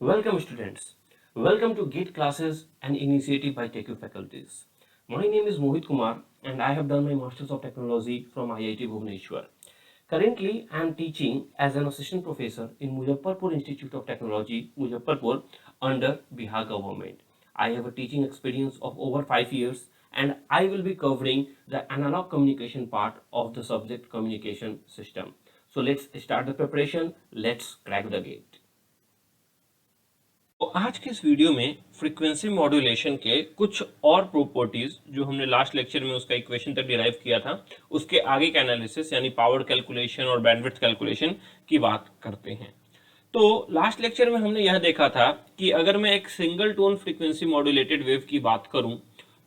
Welcome students. Welcome to GATE classes, an initiative by TechU faculties. My name is Mohit Kumar and I have done my Masters of Technology from IIT Bhubaneswar. Currently, I am teaching as an assistant professor in Muzaffarpur Institute of Technology, Muzaffarpur under Bihar government. I have a teaching experience of over 5 years and I will be covering the analog communication part of the subject communication system. So let's start the preparation. Let's crack the gate. तो आज के इस video में frequency modulation के कुछ और properties जो हमने लास्ट लेक्चर में उसका इक्वेशन तक डिराइव किया था उसके आगे के एनालिसिस यानी पावर कैलकुलेशन और बैंडविड्थ कैलकुलेशन की बात करते हैं। तो लास्ट लेक्चर में हमने यह देखा था कि अगर मैं एक single tone frequency modulated wave की बात करूं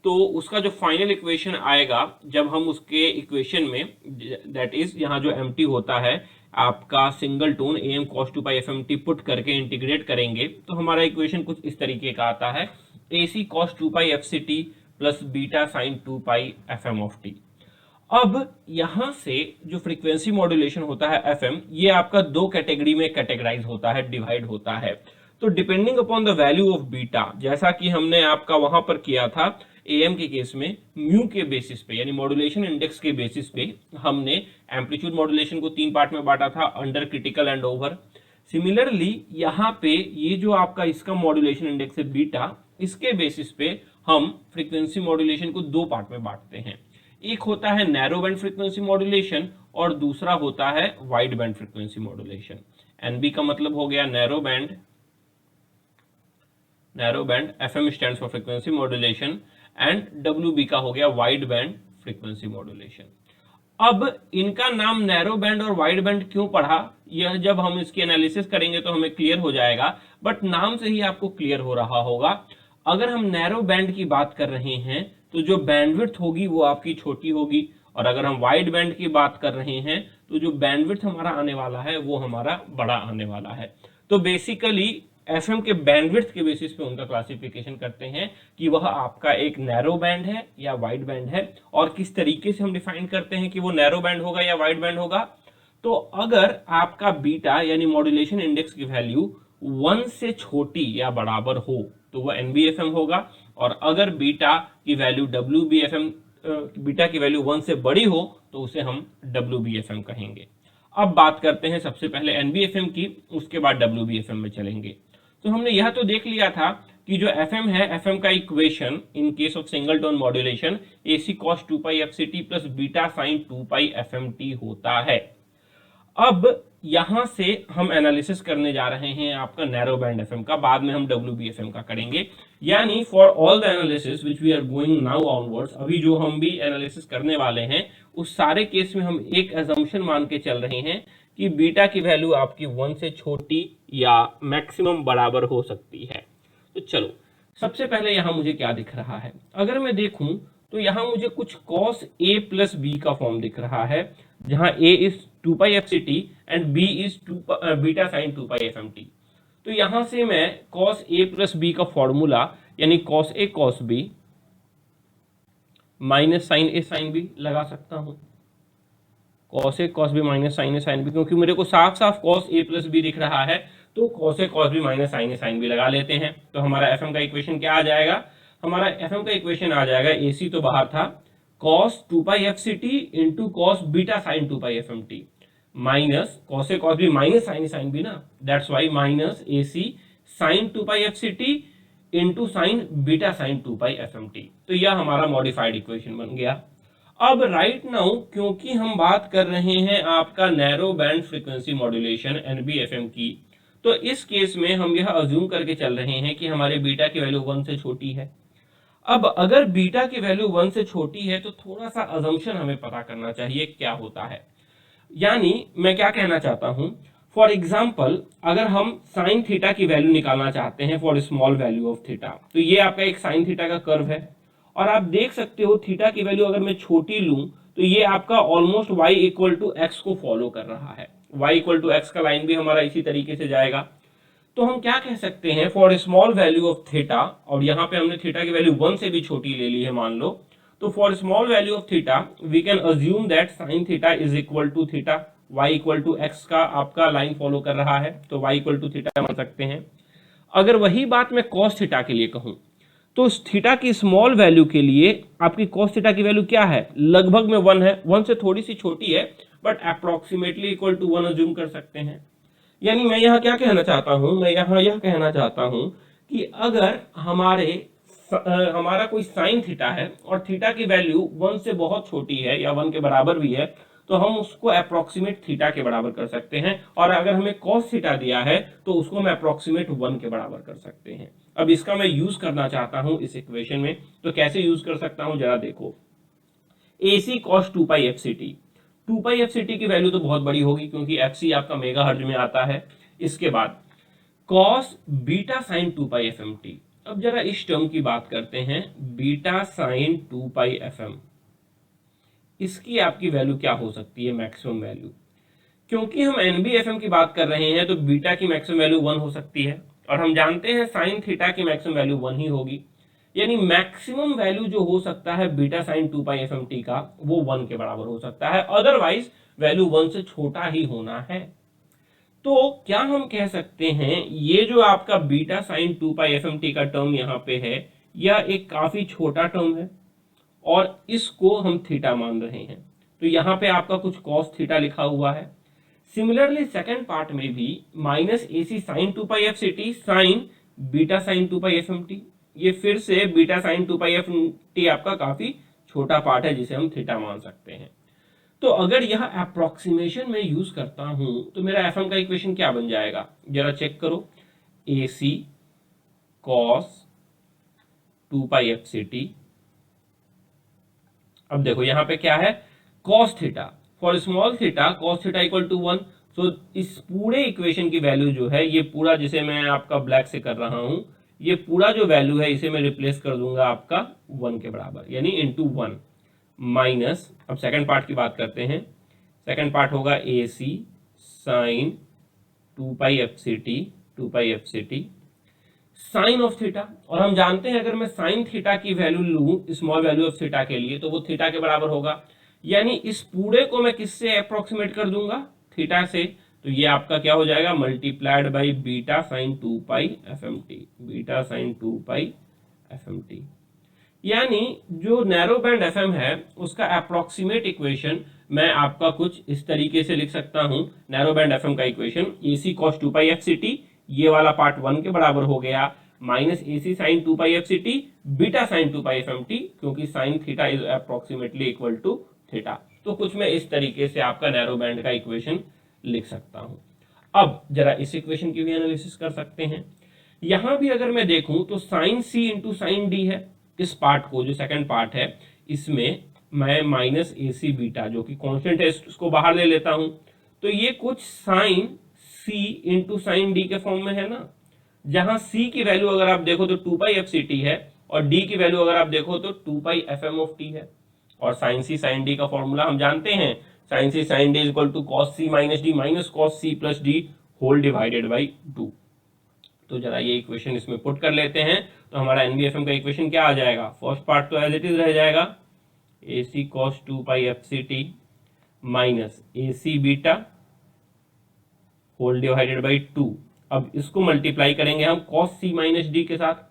तो उसका जो फाइनल इक्वेशन आएगा जब हम उसके इक्वेशन में दैट इज यहाँ जो एम होता है आपका single tone am cos 2 pi fmt put करके इंटीग्रेट करेंगे तो हमारा इक्वेशन कुछ इस तरीके का आता है ac cos 2 pi fct plus beta sine 2 pi fm of t। अब यहां से जो फ्रीक्वेंसी मॉड्यूलेशन होता है fm ये आपका दो कैटेगरी में कैटेगराइज होता है, डिवाइड होता है। तो depending upon the value of beta, जैसा कि हमने आपका वहां पर किया था एम के केस में म्यू के बेसिस पे यानी मॉड्यूलेशन इंडेक्स के बेसिस पे हमने एम्पलीट्यूड मॉड्यूलेशन को 3 पार्ट में बांटा था, under, critical and over. Similarly यहाँ पे ये जो आपका इसका मॉड्यूलेशन इंडेक्स है बीटा, इसके बेसिस पे हम फ्रीक्वेंसी मॉड्यूलेशन को 2 पार्ट में बांटते हैं। एक होता है नैरो बैंड फ्रीक्वेंसी मॉड्यूलेशन और दूसरा होता है wide band frequency modulation. NB का मतलब हो गया narrow band FM stands for frequency modulation and WB का हो गया वाइड बैंड फ्रीक्वेंसी मॉड्यूलेशन। अब इनका नाम नैरो बैंड और वाइड बैंड क्यों पढ़ा, यह जब हम इसकी एनालिसिस करेंगे तो हमें क्लियर हो जाएगा, बट नाम से ही आपको क्लियर हो रहा होगा। अगर हम नैरो बैंड की बात कर रहे हैं तो जो बैंडविड्थ होगी वो आपकी छोटी होगी, और अगर हम वाइड बैंड की बात कर रहे हैं तो जो बैंडविड्थ हमारा आने वाला है वो हमारा बड़ा आने वाला है। तो बेसिकली एफएम के बैंडविड्थ के बेसिस पे उनका क्लासिफिकेशन करते हैं कि वह आपका एक नैरो बैंड है या वाइड बैंड है। और किस तरीके से हम डिफाइन करते हैं कि वो नैरो बैंड होगा या वाइड बैंड होगा, तो अगर आपका बीटा यानी मॉड्यूलेशन इंडेक्स की वैल्यू 1 से छोटी या बराबर हो तो वह एनबीएफएम होगा, और अगर बीटा की वैल्यू डब्ल्यूबीएफएम बीटा की वैल्यू 1 से बड़ी हो तो उसे हम डब्ल्यूबीएफएम कहेंगे। अब बात करते हैं सबसे पहले एनबीएफएम की, उसके बाद डब्ल्यूबीएफएम में चलेंगे। तो हमने यह तो देख लिया था कि जो एफएम है, एफएम का equation in case of single tone modulation AC cos 2 pi fct plus beta sine 2 pi fmt होता है। अब यहां से हम एनालिसिस करने जा रहे हैं आपका नैरो बैंड एफएम का, बाद में हम WBFM का करेंगे। यानी for all the analysis which we are going now onwards, अभी जो हम भी एनालिसिस करने वाले हैं उस सारे केस में हम एक असम्पशन मान के चल रहे हैं कि बीटा की वैल्यू आपकी 1 से छोटी या मैक्सिमम बराबर हो सकती है। तो चलो सबसे पहले यहां मुझे क्या दिख रहा है, अगर मैं देखूं तो यहां मुझे कुछ cos a प्लस b का फॉर्म दिख रहा है, जहां a is 2 pi fct and b is beta sine 2 pi fmt। तो यहां से मैं cos a प्लस b का फॉर्मूला यानी cos a cos b minus sine a sine b लगा सकता हूं। cos a cos b minus sine a sine b, क्योंकि मेरे को साफ साफ cos a प्लस b दिख रहा है तो cos a cos b minus sine a sine b लगा लेते हैं। तो हमारा fm का इक्वेशन क्या आ जाएगा, हमारा fm का इक्वेशन आ जाएगा, ac तो बाहर था, cos 2 pi fct into cos beta sine 2 pi fmt minus cos a cos b minus sine a sine b ना, that's why minus ac sine 2 pi fct into sine beta sine 2 pi fmt। तो यह हमारा modified equation बन गया। अब right now क्योंकि हम बात कर रहे हैं आपका नैरो बैंड फ्रीक्वेंसी मॉड्यूलेशन एनबीएफएम की, तो इस केस में हम यह अज्यूम करके चल रहे हैं कि हमारे बीटा की वैल्यू 1 से छोटी है। अब अगर बीटा की वैल्यू 1 से छोटी है तो थोड़ा सा अजम्पशन हमें पता करना चाहिए क्या होता है। यानी मैं क्या कहना चाहता हूं, फॉर एग्जाम्पल अगर हम साइन थीटा की वैल्यू निकालना चाहते हैं for small value of theta, तो ये आपका एक साइन थीटा का कर्व है, और आप देख सकते हो थीटा की वैल्यू अगर मैं छोटी लूं तो ये आपका almost y equal to X को फॉलो कर रहा है। y इक्वल टू एक्स का लाइन भी हमारा इसी तरीके से जाएगा। तो हम क्या कह सकते हैं, for small value of theta, और यहाँ पे हमने थीटा की वैल्यू 1 से भी छोटी ले ली है मान लो, तो for small value of theta we can assume that sine theta is equal to theta, y equal to X का आपका लाइन फॉलो कर रहा है तो y इक्वल टू थीटा मान सकते हैं। अगर वही बात मैं कॉस थीटा के लिए कहूं तो थीटा की स्मॉल वैल्यू के लिए आपकी कॉस थीटा की वैल्यू क्या है, लगभग में 1 है, 1 से थोड़ी सी छोटी है but approximately equal to 1 assume कर सकते हैं। यानी मैं यहाँ क्या कहना चाहता हूँ, मैं यहाँ यह कहना चाहता हूँ कि अगर हमारा कोई साइन थीटा है और थीटा की वैल्यू 1 से बहुत छोटी है या 1 के बराबर भी है तो हम उसको अप्रोक्सीमेट थीटा के बराबर कर सकते हैं, और अगर हमें कॉस थीटा दिया है तो उसको हम अप्रोक्सीमेट 1 के बराबर कर सकते हैं। अब इसका मैं यूज करना चाहता हूं इस इक्वेशन में, तो कैसे यूज कर सकता हूं जरा देखो। AC cos 2 pi FCT, 2 pi FCT की वैल्यू तो बहुत बड़ी होगी क्योंकि FC आपका मेगाहर्ट्ज में आता है। इसके बाद cos beta sine 2 pi FMT। अब जरा इस टर्म की बात करते हैं, बीटा साइन 2 पाई FM, इसकी आपकी वैल्यू क्या हो सकती है, मैक्सिमम वैल्यू। क्योंकि हम NBFM की बात कर रहे हैं तो बीटा की मैक्सिमम वैल्यू 1 हो सकती है, और हम जानते हैं साइन थीटा की मैक्सिमम वैल्यू 1 ही होगी। यानी मैक्सिमम वैल्यू जो हो सकता है बीटा साइन 2 पाई FMT का वो 1 के बराबर हो सकता है, अदरवाइज वैल्यू 1 से छोटा ही होना है। तो क्या हम कह सकते हैं ये जो आपका बीटा साइन 2 पाई FMT का टर्म यहाँ पे है, यह एक काफी छोटा टर्म है और इसको हम थीटा मान रहे हैं, तो यहाँ पे आपका कुछ कॉस थीटा लिखा हुआ है। सिमिलरली सेकेंड पार्ट में भी minus AC sine 2 pi FCT sign beta sine 2 pi FMT, ये फिर से बीटा साइन 2 पाई FMT आपका काफी छोटा पार्ट है जिसे हम थीटा मान सकते हैं। तो अगर यह अप्रोक्सीमेशन में यूज करता हूं तो मेरा FM का इक्वेशन क्या बन जाएगा, जरा चेक करो। AC cos 2 पाई FCT, अब देखो यहां पे क्या है, cos theta, for small theta cos theta equal to 1। तो इस पूरे इक्वेशन की वैल्यू जो है, ये पूरा जिसे मैं आपका ब्लैक से कर रहा हूं, ये पूरा जो वैल्यू है इसे मैं रिप्लेस कर दूंगा आपका 1 के बराबर, यानी इंटू 1 माइनस, अब सेकंड पार्ट की बात करते हैं। सेकंड पार्ट होगा AC sine 2 pi FCT sine of theta, और हम जानते हैं अगर मैं साइन थीटा की वैल्यू लूं स्मॉल वैल्यू ऑफ थीटा के लिए तो वो थीटा के बराबर होगा। यानी इस पूरे को मैं किससे अप्रोक्सीमेट कर दूंगा, थीटा से, तो ये आपका क्या हो जाएगा, multiplied by beta sine 2 pi FMT, beta sine 2 pi FMT। यानी जो नैरो बैंड FM है उसका अप्रोक्सीमेट इक्वेशन मैं आपका कुछ इस तरीके से लिख सकता हूं। नैरो बैंड FM का equation AC cos 2 pi FCT, ये वाला पार्ट 1 के बराबर हो गया, minus AC sine 2 pi FCT beta sine 2 pi FMT, क्योंकि sine theta is approximately equal to theta. तो कुछ मैं इस तरीके से आपका नैरो बैंड का इक्वेशन लिख सकता हूं। अब जरा इस इक्वेशन की भी एनालिसिस कर सकते हैं। यहां भी अगर मैं देखूं तो sine C into sine D है, इस पार्ट को जो सेकंड पार्ट है इसमें मैं माइनस AC बीटा जो कि कांस्टेंट है उसको बाहर ले लेता हूं, तो ये कुछ sine C into sine D के फॉर्म में है ना, जहां C की वैल्यू अगर आप देखो तो 2 पाई FCT है और D की वैल्यू अगर आप देखो तो 2 पाई FM ऑफ T है, और साइन C साइन D का फॉर्मूला हम जानते हैं, sine C sine D equal to cos C minus D minus cos C plus D whole divided by 2। तो जरा ये इक्वेशन इसमें पुट कर लेते हैं, तो हमारा NBFM का इक्वेशन क्या आ जाएगा, फर्स्ट पार्ट तो एज इट इज रह जाएगा, AC cos 2 pi FCT minus AC beta whole divided by 2। अब इसको मल्टीप्लाई करेंगे हम cos C माइनस D के साथ,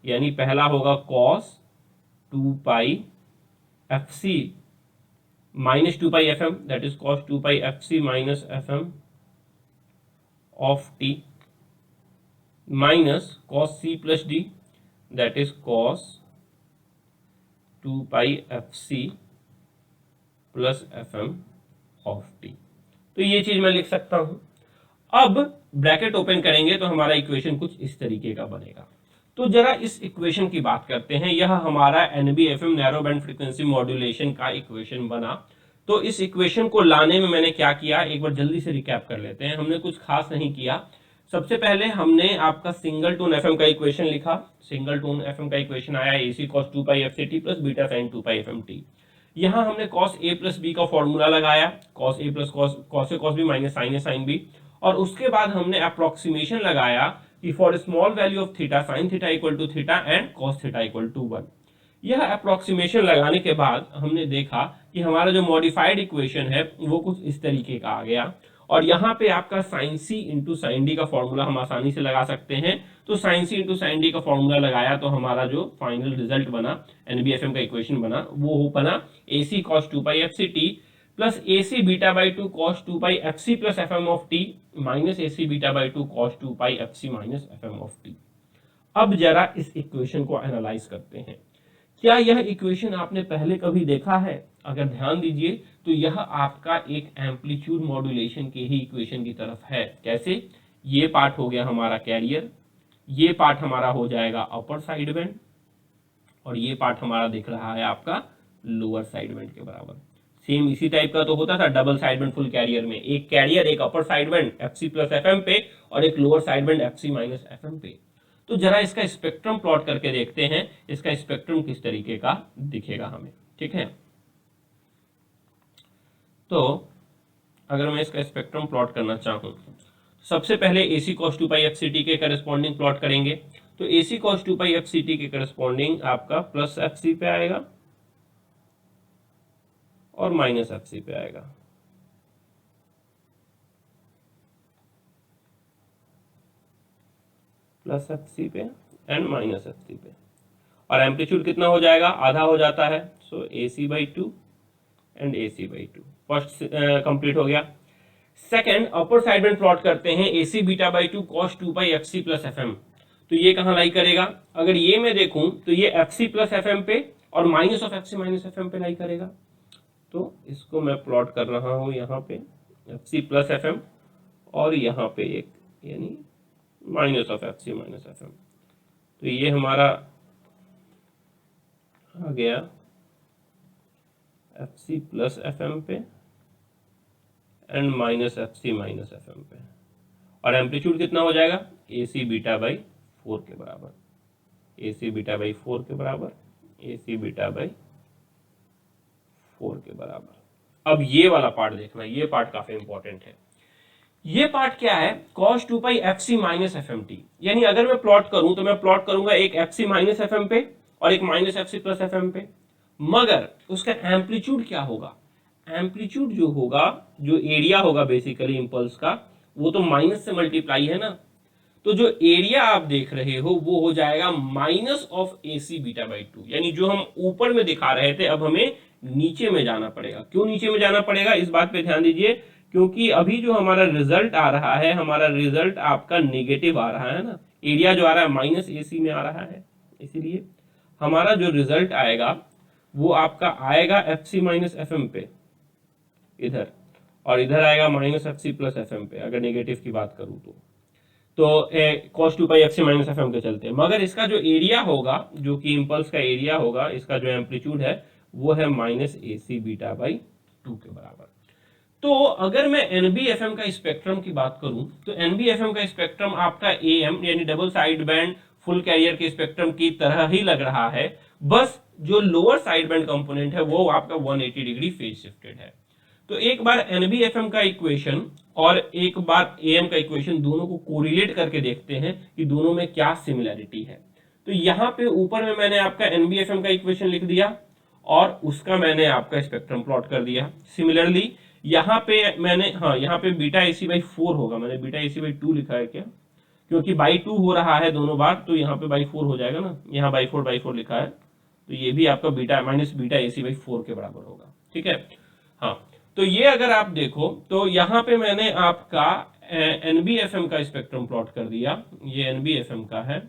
यानी पहला होगा cos 2 pi FC minus 2 pi FM, that is cos 2 pi FC minus FM of T minus cos C plus D, that is cos 2 pi FC plus FM of T। तो ये चीज मैं लिख सकता हूं। अब ब्रैकेट ओपन करेंगे तो हमारा इक्वेशन कुछ इस तरीके का बनेगा। तो जरा इस इक्वेशन की बात करते हैं, यह हमारा NBFM narrow band frequency modulation का इक्वेशन बना। तो इस इक्वेशन को लाने में मैंने क्या किया, एक बार जल्दी से रिकैप कर लेते हैं। हमने कुछ खास नहीं किया। सबसे पहले हमने आपका सिंगल टोन FM का इक्वेशन लिखा। सिंगल टोन FM का इक्वेशन आया AC cos 2 pi FCT plus beta sine 2 pi FMT। यहां हमने cos A प्लस B का फॉर्मूला लगाया, cos A plus cos A cos B minus sine A sine B, और उसके बाद हमने अप्रोक्सीमेशन लगाया कि for small value of theta sine theta equal to theta and cos theta equal to 1। यह approximation लगाने के बाद हमने देखा कि हमारा जो मॉडिफाइड इक्वेशन है वो कुछ इस तरीके का आ गया, और यहाँ पे आपका साइन सी इंटू साइन डी का फॉर्मूला हम आसानी से लगा सकते हैं। तो साइन सी इंटू साइन डी का फॉर्मूला लगाया तो हमारा जो फाइनल रिजल्ट बना एनबीएफएम का इक्वेशन बना वो बना A C cos 2 pi F C T plus A C beta by 2 cos 2 pi F C plus F M of T minus A C beta by 2 cos 2 pi F C minus F M of T. अब जरा इस equation को analyse करते हैं। क्या यह equation आपने पहले कभी देखा है? अगर ध्यान दीजिए तो यह आपका एक एम्पलीट्यूड मॉड्यूलेशन के ही इक्वेशन की तरफ है। कैसे? ये पार्ट हो गया हमारा कैरियर, ये पार्ट हमारा हो जाएगा अपर साइड बैंड और ये पार्ट हमारा दिख रहा है आपका लोअर साइड बैंड के बराबर। सेम इसी टाइप का तो होता था double side band full carrier में, एक कैरियर एक upper side band F C plus F M पे और एक lower side band F C minus F M पे। तो जरा इसका स्पेक्ट्रम प्लॉट करके देखते हैं इसका स्पेक्ट्रम किस तरीके का दिखेगा हमें। ठीक है, तो अगर मैं इसका स्पेक्ट्रम प्लॉट करना चाहूं, सबसे पहले AC cos 2 pi F C T के करस्पॉन्डिंग प्लॉट करेंगे। तो AC cos 2 pi F C T के करस्पॉन्डिंग आपका प्लस एफ सी पे आएगा और माइनस एफ सी पे आएगा। प्लस एफ सी पे एंड माइनस एफ सी पे। और एम्पलीट्यूड कितना हो जाएगा? आधा हो जाता है। So AC by 2 and AC by 2। First complete हो गया। सेकेंड अपर साइड में प्लॉट करते हैं AC beta by 2 cos 2 pi F C plus F M. तो ये कहाँ लाई करेगा? अगर ये मैं देखूं तो ये F C plus F M पे और minus of F C minus F M पे लाई करेगा। तो इसको मैं प्लॉट कर रहा हूं यहाँ पे F C plus F M और यहाँ पे एक यानी minus of F C minus F M. तो ये हमारा आ गया F C plus F M पे and minus F C minus F M पे। और एम्पलीट्यूड कितना हो जाएगा? ए सी बीटा बाई 4 के बराबर, ए सी बीटा बाई 4 के बराबर, ए सी बीटा बाई 4 के बराबर। अब ये वाला पार्ट देखना, ये पार्ट काफी इंपॉर्टेंट है। ये पार्ट क्या है? cos 2 pi F C minus F M T. यानी अगर मैं प्लॉट करूं तो मैं प्लॉट करूंगा एक F C minus F M पे और एक minus F C plus F M पे, मगर उसका एम्पलीट्यूड क्या होगा? एम्पलीट्यूड जो होगा, जो एरिया होगा बेसिकली इंपल्स का, वो तो माइनस से मल्टीप्लाई है ना। तो जो एरिया आप देख रहे हो वो हो जाएगा minus of A C beta by 2। यानी जो हम ऊपर में दिखा रहे थे अब हमें नीचे में जाना पड़ेगा। क्यों नीचे में जाना पड़ेगा? इस बात पे ध्यान दीजिए, क्योंकि अभी जो हमारा रिजल्ट आ रहा है, हमारा रिजल्ट आपका नेगेटिव आ रहा है ना। एरिया जो आ रहा है माइनस ए सी में आ रहा है, इसीलिए हमारा जो रिजल्ट आएगा वो आपका आएगा F C minus F M पे इधर, और इधर आएगा minus F C plus F M पे अगर नेगेटिव की बात करूं तो cos 2 pi F C minus F M के चलते। मगर इसका जो एरिया होगा, जो कि इम्पल्स का एरिया होगा, इसका जो एम्पलीट्यूड है वो है minus A C beta by 2 के बराबर। तो अगर मैं एनबीएफएम का स्पेक्ट्रम की बात करूं तो एनबीएफएम का स्पेक्ट्रम आपका एएम यानी double side band full carrier के स्पेक्ट्रम की तरह ही लग रहा है, बस जो लोअर साइड बैंड कंपोनेंट है वो आपका 180 डिग्री फेज शिफ्टेड है। तो एक बार एनबीएफएम का इक्वेशन और एक बार एएम का इक्वेशन दोनों को कोरिलेट करके देखते हैं कि दोनों में क्या सिमिलैरिटी है। तो यहाँ पे ऊपर में मैंने आपका एनबीएफएम का इक्वेशन लिख दिया और उसका मैंने आपका स्पेक्ट्रम प्लॉट कर दिया। सिमिलरली यहाँ पे मैंने, हाँ यहाँ पे बीटा एसी बाई 4 होगा, मैंने बीटा एसी बाई 2 लिखा है क्या, क्योंकि बाई 2 हो रहा है दोनों बार, तो यहाँ पे बाई 4 हो जाएगा ना। यहाँ बाई 4 लिखा है, तो ये भी आपका beta minus beta AC by 4 के बराबर होगा। ठीक है, हाँ। तो ये अगर आप देखो तो यहाँ पे मैंने आपका एनबीएफएम का स्पेक्ट्रम प्लॉट कर दिया, ये एनबीएफएम का है,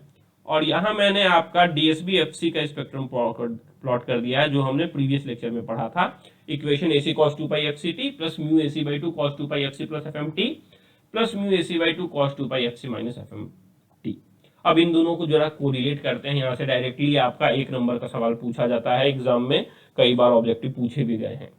और यहाँ मैंने आपका डीएसबीएफसी का स्पेक्ट्रम प्लॉट कर दिया है जो हमने प्रीवियस लेक्चर में पढ़ा था। Equation AC cos 2 pi F C T plus mu AC by 2 cos 2 pi F C plus F M T plus mu AC by 2 cos 2 pi F C minus F M T. अब इन दोनों को जरा correlate करते हैं। यहाँ से directly आपका 1 नंबर का सवाल पूछा जाता है एग्जाम में, कई बार ऑब्जेक्टिव पूछे भी गए हैं।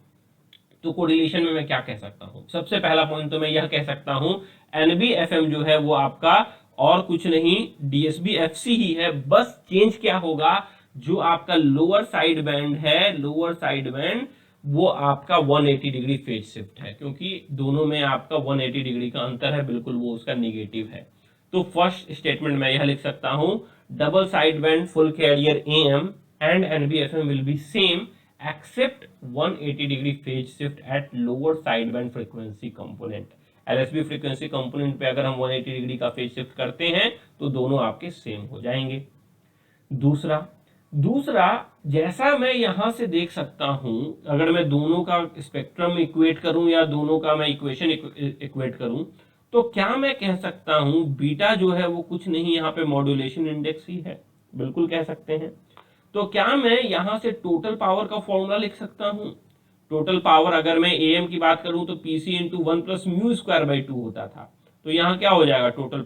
तो कोरिलेशन में मैं क्या कह सकता हूँ? सबसे पहला पॉइंट तो मैं यह कह सकता हूँ एनबीएफएम जो है वो आपका और कुछ नहीं डीएसबीएफसी ही है, बस चेंज क्या होगा, जो आपका लोअर साइड बैंड है, लोअर साइड बैंड वो आपका 180 डिग्री फेज शिफ्ट है, क्योंकि दोनों में आपका 180 डिग्री का अंतर है, बिल्कुल वो उसका निगेटिव है। तो फर्स्ट स्टेटमेंट मैं यह लिख सकता हूं, double side band full carrier AM and NBFM will be same except 180 degree phase shift at lower side band frequency component. LSB frequency component पे अगर हम 180 डिग्री का फेज शिफ्ट करते हैं तो दोनों आपके सेम हो जाएंगे। दूसरा जैसा मैं यहां से देख सकता हूं, अगर मैं दोनों का स्पेक्ट्रम इक्वेट करूं या दोनों का मैं इक्वेशन इक्वेट करूं, तो क्या मैं कह सकता हूं बीटा जो है वो कुछ नहीं, यहाँ पे मॉड्यूलेशन इंडेक्स ही है, बिल्कुल कह सकते हैं। तो क्या मैं यहां से टोटल पावर का फॉर्मूला लिख सकता हूं? टोटल पावर अगर मैं एम की बात करूं तो पीसी इंटू 1+μ²/2 होता था। तो यहाँ क्या हो जाएगा total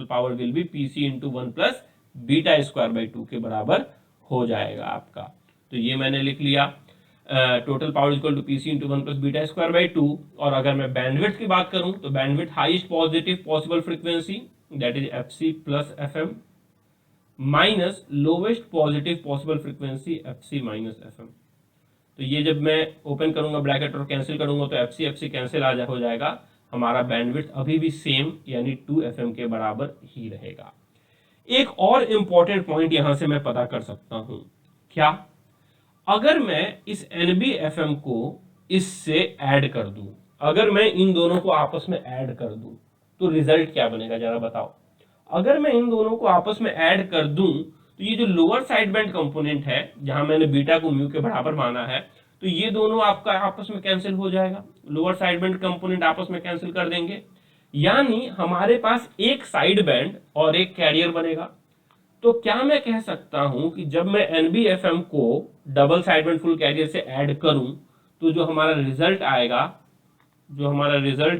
power will be PC into 1+β²/2 के बराबर हो जाएगा आपका। तो ये मैंने लिख लिया, total power equal to PC into 1+β²/2। और अगर मैं बैंडविड्थ की बात करूं तो bandwidth highest positive possible frequency that is FC plus FM minus lowest positive possible frequency FC minus FM. तो ये जब मैं ओपन करूंगा ब्रैकेट और कैंसिल करूंगा तो एफसी कैंसिल हो जाएगा, हमारा बैंडविड्थ अभी भी सेम यानी 2 FM के बराबर ही रहेगा। एक और इंपॉर्टेंट पॉइंट यहां से मैं पता कर सकता हूं, क्या? अगर मैं इस NBFM को इससे ऐड कर दूं, अगर मैं इन दोनों को आपस में ऐड कर दूं तो रिजल्ट क्या बनेगा जरा बताओ। अगर मैं इन दोनों को आपस में ऐड कर दूं तो ये जो लोअर साइड बैंड कंपोनेंट है जहां मैंने बीटा को म्यू के बराबर माना है, तो ये दोनों आपका आपस में कैंसिल हो जाएगा, लोअर साइड बैंड कंपोनेंट आपस में कैंसिल कर देंगे, यानी हमारे पास एक साइड बैंड और एक कैरियर बनेगा। तो क्या मैं कह सकता हूं कि जब मैं NBFM को double side band full carrier से ऐड करूं तो जो हमारा रिजल्ट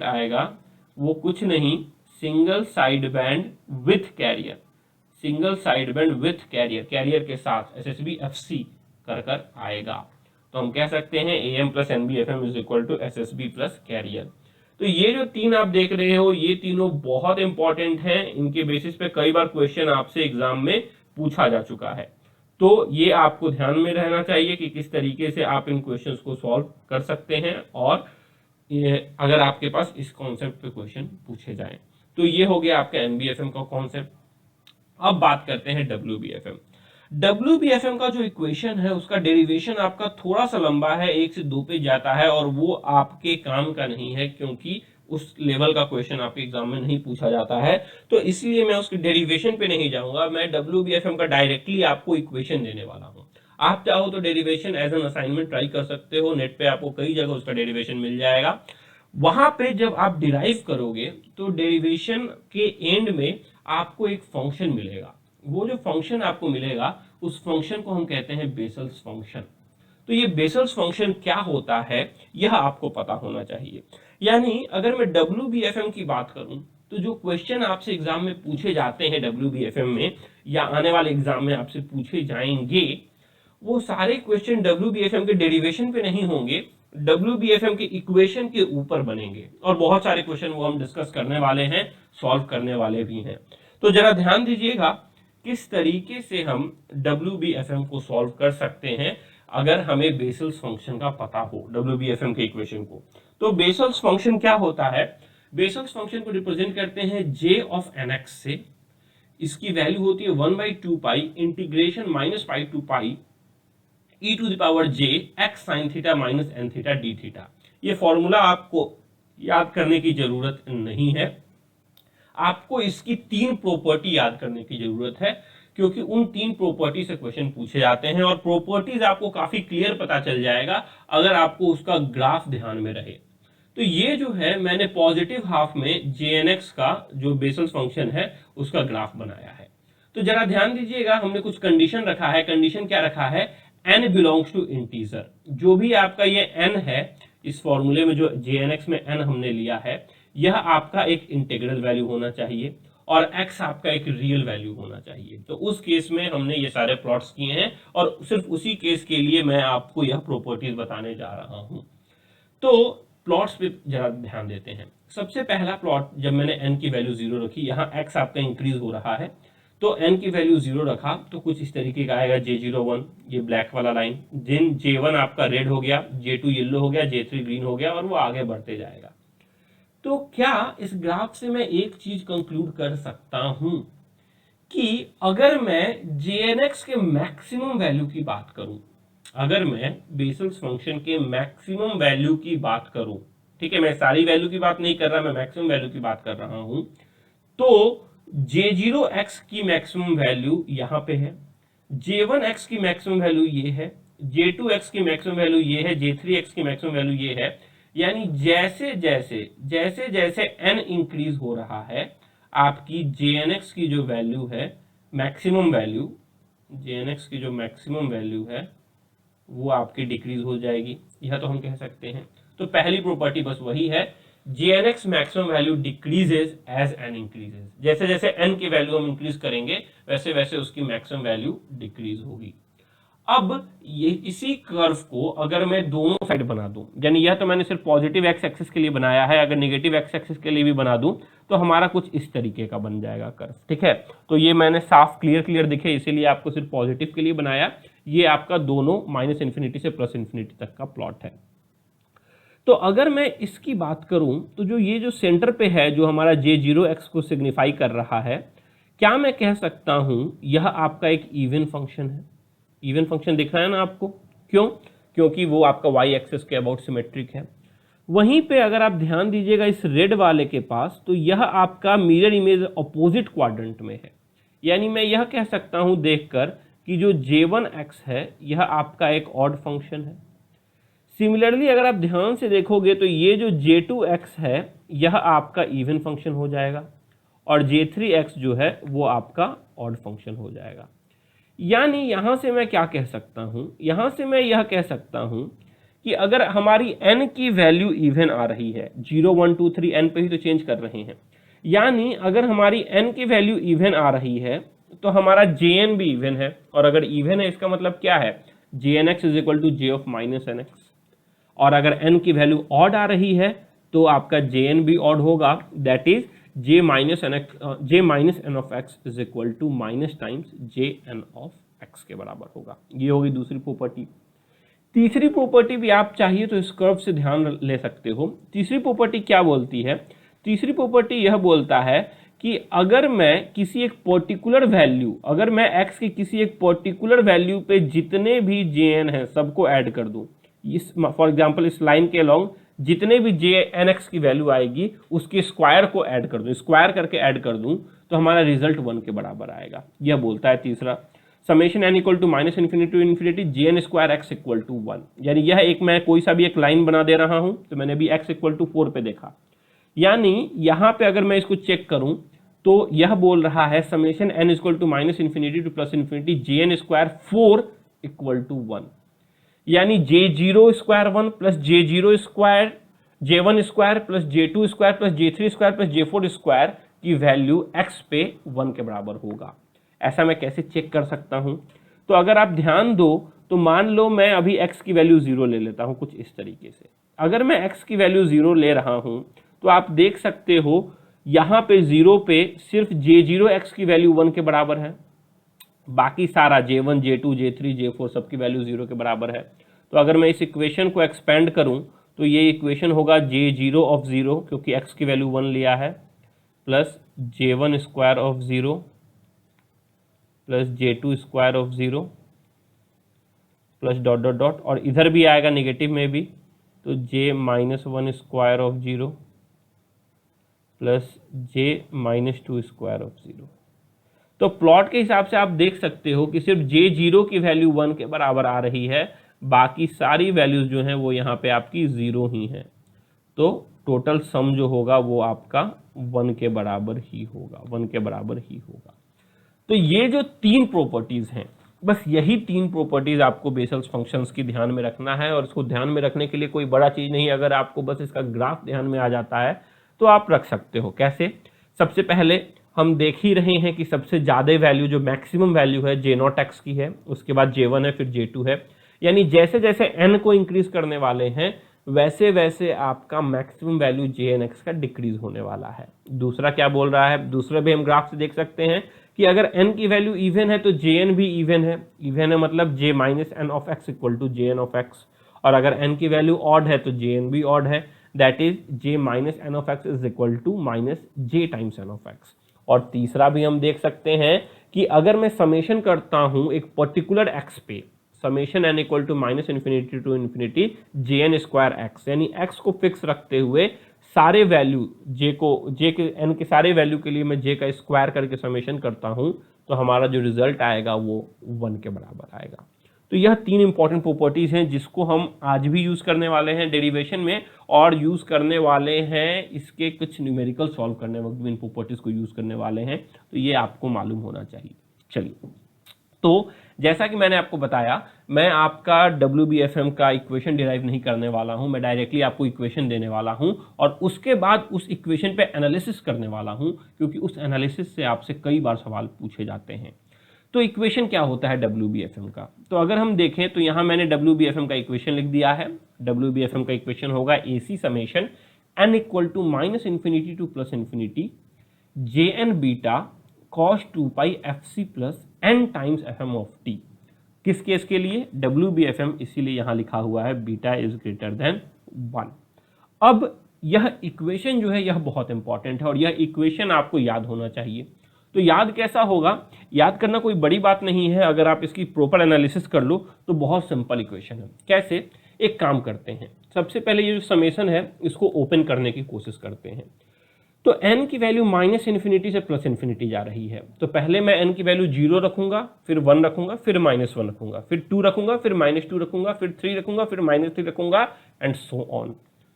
आएगा वो कुछ नहीं, single side band with carrier, carrier के साथ SSB FC कर आएगा। तो हम कह सकते हैं AM plus NBFM is equal to SSB plus carrier. तो ये जो तीन आप देख रहे हो ये तीनों बहुत इंपॉर्टेंट हैं, इनके बेसिस पे कई बार क्वेश्चन आपसे एग्जाम में पूछा जा चुका है। तो ये आपको ध्यान में रहना चाहिए कि किस तरीके से आप इन क्वेश्चंस को सॉल्व कर सकते हैं, और अगर आपके पास इस कॉन्सेप्ट पे क्वेश्चन पूछे जाएं। तो ये हो गया आपका NBFM का कॉन्सेप्ट। अब बात करते हैं WBFM का जो इक्वेशन है उसका डेरिवेशन आपका थोड़ा सा लंबा है, 1 से 2 पेज जाता है, और वो आपके काम का नहीं है क्योंकि उस लेवल का क्वेश्चन आपके एग्जाम में नहीं पूछा जाता है। तो इसलिए मैं उसके डेरिवेशन पे नहीं जाऊंगा, मैं WBFM का डायरेक्टली आपको इक्वेशन देने वाला हूं। आप चाहो तो derivation as an assignment try कर सकते हो, नेट पे आपको कई जगह उसका डेरिवेशन मिल जाएगा। वहां पे जब आप डिराइव करोगे तो डेरिवेशन के एंड में आपको एक फंक्शन मिलेगा, वो जो फंक्शन आपको मिलेगा उस फंक्शन को हम कहते हैं बेसल्स फंक्शन। तो ये बेसल्स फंक्शन क्या होता है यह आपको पता होना चाहिए। यानी अगर मैं WBFM की बात करूं तो जो क्वेश्चन आपसे एग्जाम में पूछे जाते हैं WBFM में या आने वाले एग्जाम में आपसे पूछे जाएंगे, वो सारे क्वेश्चन WBFM के डेरिवेशन पे नहीं होंगे, WBFM के इक्वेशन के ऊपर बनेंगे, और बहुत सारे क्वेश्चन वो हम डिस्कस करने वाले हैं, सॉल्व करने वाले भी हैं। तो जरा ध्यान दीजिएगा किस तरीके से हम WBFM को सॉल्व कर सकते हैं अगर हमें बेसल्स फंक्शन का पता हो WBFM के इक्वेशन को। तो बेसल्स फंक्शन क्या होता है? बेसल्स फंक्शन को रिप्रेजेंट करते हैं J ऑफ nx से, इसकी वैल्यू होती है 1/2 pi integration minus pi to pi e to the power j x sin theta minus n theta D theta. ये फॉर्मूला आपको याद करने की जरूरत नहीं है, आपको इसकी 3 प्रॉपर्टी याद करने की जरूरत है, क्योंकि उन 3 प्रॉपर्टी से क्वेश्चन पूछे जाते हैं, और प्रॉपर्टीज आपको काफी क्लियर पता चल जाएगा अगर आपको उसका ग्राफ ध्यान में रहे। तो ये जो है मैंने पॉजिटिव हाफ में JNX का जो बेसल्स फंक्शन है उसका ग्राफ बनाया है। तो जरा ध्यान दीजिएगा, हमने कुछ कंडीशन रखा है। कंडीशन क्या रखा है? n belongs to integer. जो भी आपका ये n है, इस फॉर्मूले में जो JNX में n हमने लिया है, यह आपका एक इंटीग्रल वैल्यू होना चाहिए और x आपका एक रियल वैल्यू होना चाहिए। तो उस केस में हमने ये सारे प्लॉट्स किए हैं, और सिर्फ उसी केस के लिए मैं आपको यह प्रॉपर्टीज बताने जा रहा हूं। तो प्लॉट्स पे जरा ध्यान देते हैं। सबसे पहला प्लॉट, जब मैंने n की वैल्यू 0 रखी, यहाँ x आपका इंक्रीज हो रहा है, तो n की वैल्यू 0 रखा तो कुछ इस तरीके का आएगा J01, ये ब्लैक वाला लाइन, देन J1 आपका रेड हो गया, J2 येलो हो गया, J3 ग्रीन हो गया, और वो आगे बढ़ते जाएगा। तो क्या इस ग्राफ से मैं एक चीज कंक्लूड कर सकता हूं कि अगर मैं JNX के मैक्सिमम वैल्यू की बात करूं, अगर मैं बेसल्स फंक्शन के मैक्सिमम वैल्यू की बात करूं, ठीक है, मैं सारी वैल्यू की बात नहीं कर रहा, मैं मैक्सिमम वैल्यू की बात कर रहा हूं। तो J0x की मैक्सिमम वैल्यू यहां पे है, J1x की मैक्सिमम वैल्यू ये है, J2x की मैक्सिमम वैल्यू ये है, J3x की मैक्सिमम वैल्यू ये है। यानी जैसे जैसे जैसे जैसे n इंक्रीज हो रहा है, आपकी JNX की जो वैल्यू है मैक्सिमम वैल्यू, JNX की जो मैक्सिमम वैल्यू है वो आपकी डिक्रीज हो जाएगी, यह तो हम कह सकते हैं। तो पहली प्रॉपर्टी बस वही है, JNX maximum value decreases as n increases. जैसे जैसे n की वैल्यू हम इंक्रीज करेंगे वैसे वैसे उसकी मैक्सिमम वैल्यू डिक्रीज होगी। अब ये इसी कर्व को अगर मैं दोनों साइड बना दूं, यानी यह तो मैंने सिर्फ पॉजिटिव एक्स एक्सिस के लिए बनाया है, अगर नेगेटिव एक्स एक्सिस के लिए भी बना दूं तो हमारा कुछ इस तरीके का बन जाएगा कर्व। ठीक है, तो ये मैंने साफ क्लियर दिखे इसीलिए आपको सिर्फ पॉजिटिव के लिए बनाया। ये आपका दोनों माइनस इन्फिनिटी से प्लस इन्फिनिटी तक का प्लॉट है। तो अगर मैं इसकी बात करूं तो जो ये जो सेंटर पे है जो हमारा J0x को सिग्निफाई कर रहा है, क्या मैं कह सकता हूं यह आपका एक इवन फंक्शन है? इवन फंक्शन दिख रहा है ना आपको, क्यों? क्योंकि वो आपका y एक्सिस के अबाउट सिमेट्रिक है। वहीं पे अगर आप ध्यान दीजिएगा इस रेड वाले के पास, तो यह आपका मिरर इमेज अपोजिट क्वाड्रेंट में है। यानी मैं यह कह सकता हूं देखकर कि जो J1x है यह आपका एक ऑड फंक्शन है। सिमिलरली अगर आप ध्यान से देखोगे तो ये जो J2x है यह आपका इवन फंक्शन हो जाएगा और J3x जो है वो आपका ऑड फंक्शन हो जाएगा। यानी यहां से मैं क्या कह सकता हूं, यहां से मैं यह कह सकता हूं कि अगर हमारी n की वैल्यू इवन आ रही है, 0 1 2 3 n पे ही तो चेंज कर रहे हैं, यानी अगर हमारी n की वैल्यू इवन आ रही है तो हमारा Jn भी इवन है। और अगर इवन है इसका मतलब क्या है, Jnx is equal to J of minus nx। और अगर n की वैल्यू ऑड आ रही है तो आपका Jn भी ऑड होगा, that is J minus n of x is equal to minus times Jn of x के बराबर होगा। ये होगी दूसरी प्रॉपर्टी। तीसरी प्रॉपर्टी भी आप चाहिए तो इस कर्व से ध्यान ले सकते हो। तीसरी प्रॉपर्टी क्या बोलती है? तीसरी प्रॉपर्टी यह बोलता है कि अगर मैं किसी एक पर्टिकुलर वैल्यू, अगर मैं x की किसी एक पर्टिकुलर वैल्यू पे जितने भी Jn हैं सबको ऐड कर दूं, इस फॉर एग्जांपल इस लाइन के अलोंग जितने भी Jnx की वैल्यू आएगी उसके स्क्वायर को ऐड कर दूं, स्क्वायर करके ऐड कर दूं, तो हमारा रिजल्ट 1 के बराबर आएगा। यह बोलता है तीसरा, summation n equal to minus infinity to infinity Jn square x equal to 1। यानी यह एक मैं कोई सा भी एक लाइन बना दे रहा हूं, तो मैंने अभी x इक्वल टू 4 पे देखा, यानी यहां पे अगर मैं इसको चेक करूं तो यह बोल रहा है summation n equal to minus infinity to plus infinity Jn square 4 equal to 1। यानी J0 square 1 plus J0 square J1 square plus J2 square plus J3 square plus J4 square की वैल्यू x पे 1 के बराबर होगा। ऐसा मैं कैसे check कर सकता हूं? तो अगर आप ध्यान दो तो मान लो मैं अभी x की वैल्यू 0 ले लेता हूं कुछ इस तरीके से। अगर मैं x की वैल्यू 0 ले रहा हूं तो आप देख सकते हो यहां पे 0 पे सिर्फ J0x की वैल्यू 1 के बराबर है, बाकी सारा J1 J2 J3 J4 सबकी वैल्यू 0 के बराबर है। तो अगर मैं इस इक्वेशन को एक्सपेंड करूं तो ये इक्वेशन होगा J0 ऑफ 0 क्योंकि x की वैल्यू 1 लिया है, plus J1 square of 0 plus J2 square of 0 plus dot dot dot, और इधर भी आएगा नेगेटिव में भी, तो J minus 1 square of 0 plus J minus 2 square of 0। तो प्लॉट के हिसाब से आप देख सकते हो कि सिर्फ J0 की वैल्यू 1 के बराबर आ रही है, बाकी सारी वैल्यूज जो हैं वो यहाँ पे आपकी 0 ही हैं। तो टोटल सम जो होगा वो आपका 1 के बराबर ही होगा, 1 के बराबर ही होगा। तो ये जो तीन प्रॉपर्टीज हैं, बस यही तीन प्रॉपर्टीज आपको बेसल्स फंक्शंस की ध्यान में रखना है। और इसको ध्यान में रखने के लिए कोई बड़ा चीज नहीं, अगर आपको बस इसका ग्राफ ध्यान में आ जाता है तो आप रख सकते हो। कैसे? सबसे पहले हम देख ही रहे हैं कि सबसे ज़्यादा वैल्यू जो मैक्सिमम वैल्यू है J0x की है, उसके बाद J1 है, फिर J2 है। यानी जैसे जैसे n को इंक्रीज करने वाले हैं वैसे वैसे आपका मैक्सिमम वैल्यू Jnx का डिक्रीज होने वाला है। दूसरा क्या बोल रहा है? दूसरा भी हम ग्राफ से देख सकते हैं कि अगर n की वैल्यू इवन है तो Jn भी इवन है। इवन है मतलब J minus n of x equal to Jn of x, और अगर n की वैल्यू ऑड है तो Jn भी ऑड है, that is J minus n of x is equal to minus J times n of x। और तीसरा भी हम देख सकते हैं कि अगर मैं समेशन करता हूं एक पर्टिकुलर x पे, summation N equal to minus infinity to infinity J N square X, यानी एक्स को फिक्स रखते हुए सारे वैल्यू जे के एन के सारे वैल्यू के लिए मैं जे का स्क्वायर करके समेशन करता हूं, तो हमारा जो रिजल्ट आएगा वो 1 के बराबर आएगा। तो यह 3 इंपॉर्टेंट प्रॉपर्टीज हैं जिसको हम आज भी यूज करने वाले हैं डेरिवेशन में, और यूज करने वाले हैं इसके कुछ न्यूमेरिकल सॉल्व करने वक्त भी इन प्रॉपर्टीज को यूज करने वाले हैं, तो ये आपको मालूम होना चाहिए। चलिए, तो जैसा कि मैंने आपको बताया, मैं आपका WBFM का इक्वेशन डिराइव नहीं करने वाला हूं, मैं डायरेक्टली आपको इक्वेशन देने वाला हूं और उसके बाद उस इक्वेशन पे एनालिसिस करने वाला हूं, क्योंकि उस एनालिसिस से आपसे कई बार सवाल पूछे जाते हैं। तो इक्वेशन क्या होता है WBFM का? तो अगर हम देखें तो यहां मैंने WBFM का इक्वेशन लिख दिया है। WBFM का इक्वेशन होगा AC summation n equal to minus infinity to plus infinity JN beta cos 2 pi FC plus n times FM of t। किस केस के लिए? WBFM, इसीलिए यहां लिखा हुआ है बीटा इज ग्रेटर देन 1। अब यह इक्वेशन जो है यह बहुत इंपॉर्टेंट है और यह इक्वेशन आपको याद होना चाहिए। तो याद कैसा होगा? याद करना कोई बड़ी बात नहीं है, अगर आप इसकी प्रॉपर एनालिसिस कर लो तो बहुत सिंपल इक्वेशन है। कैसे? एक काम करते हैं, सबसे पहले ये जो समेशन है इसको ओपन करने की कोशिश करते हैं। तो n की वैल्यू माइनस इन्फिनिटी से प्लस इन्फिनिटी जा रही है, तो पहले मैं n की वैल्यू 0 रखूंगा, फिर 1 रखूंगा, फिर -1 रखूंगा, फिर 2 रखूंगा, फिर -2 रखूंगा, फिर 3 रखूंगा, फिर -3 रखूंगा एंड सो ऑन।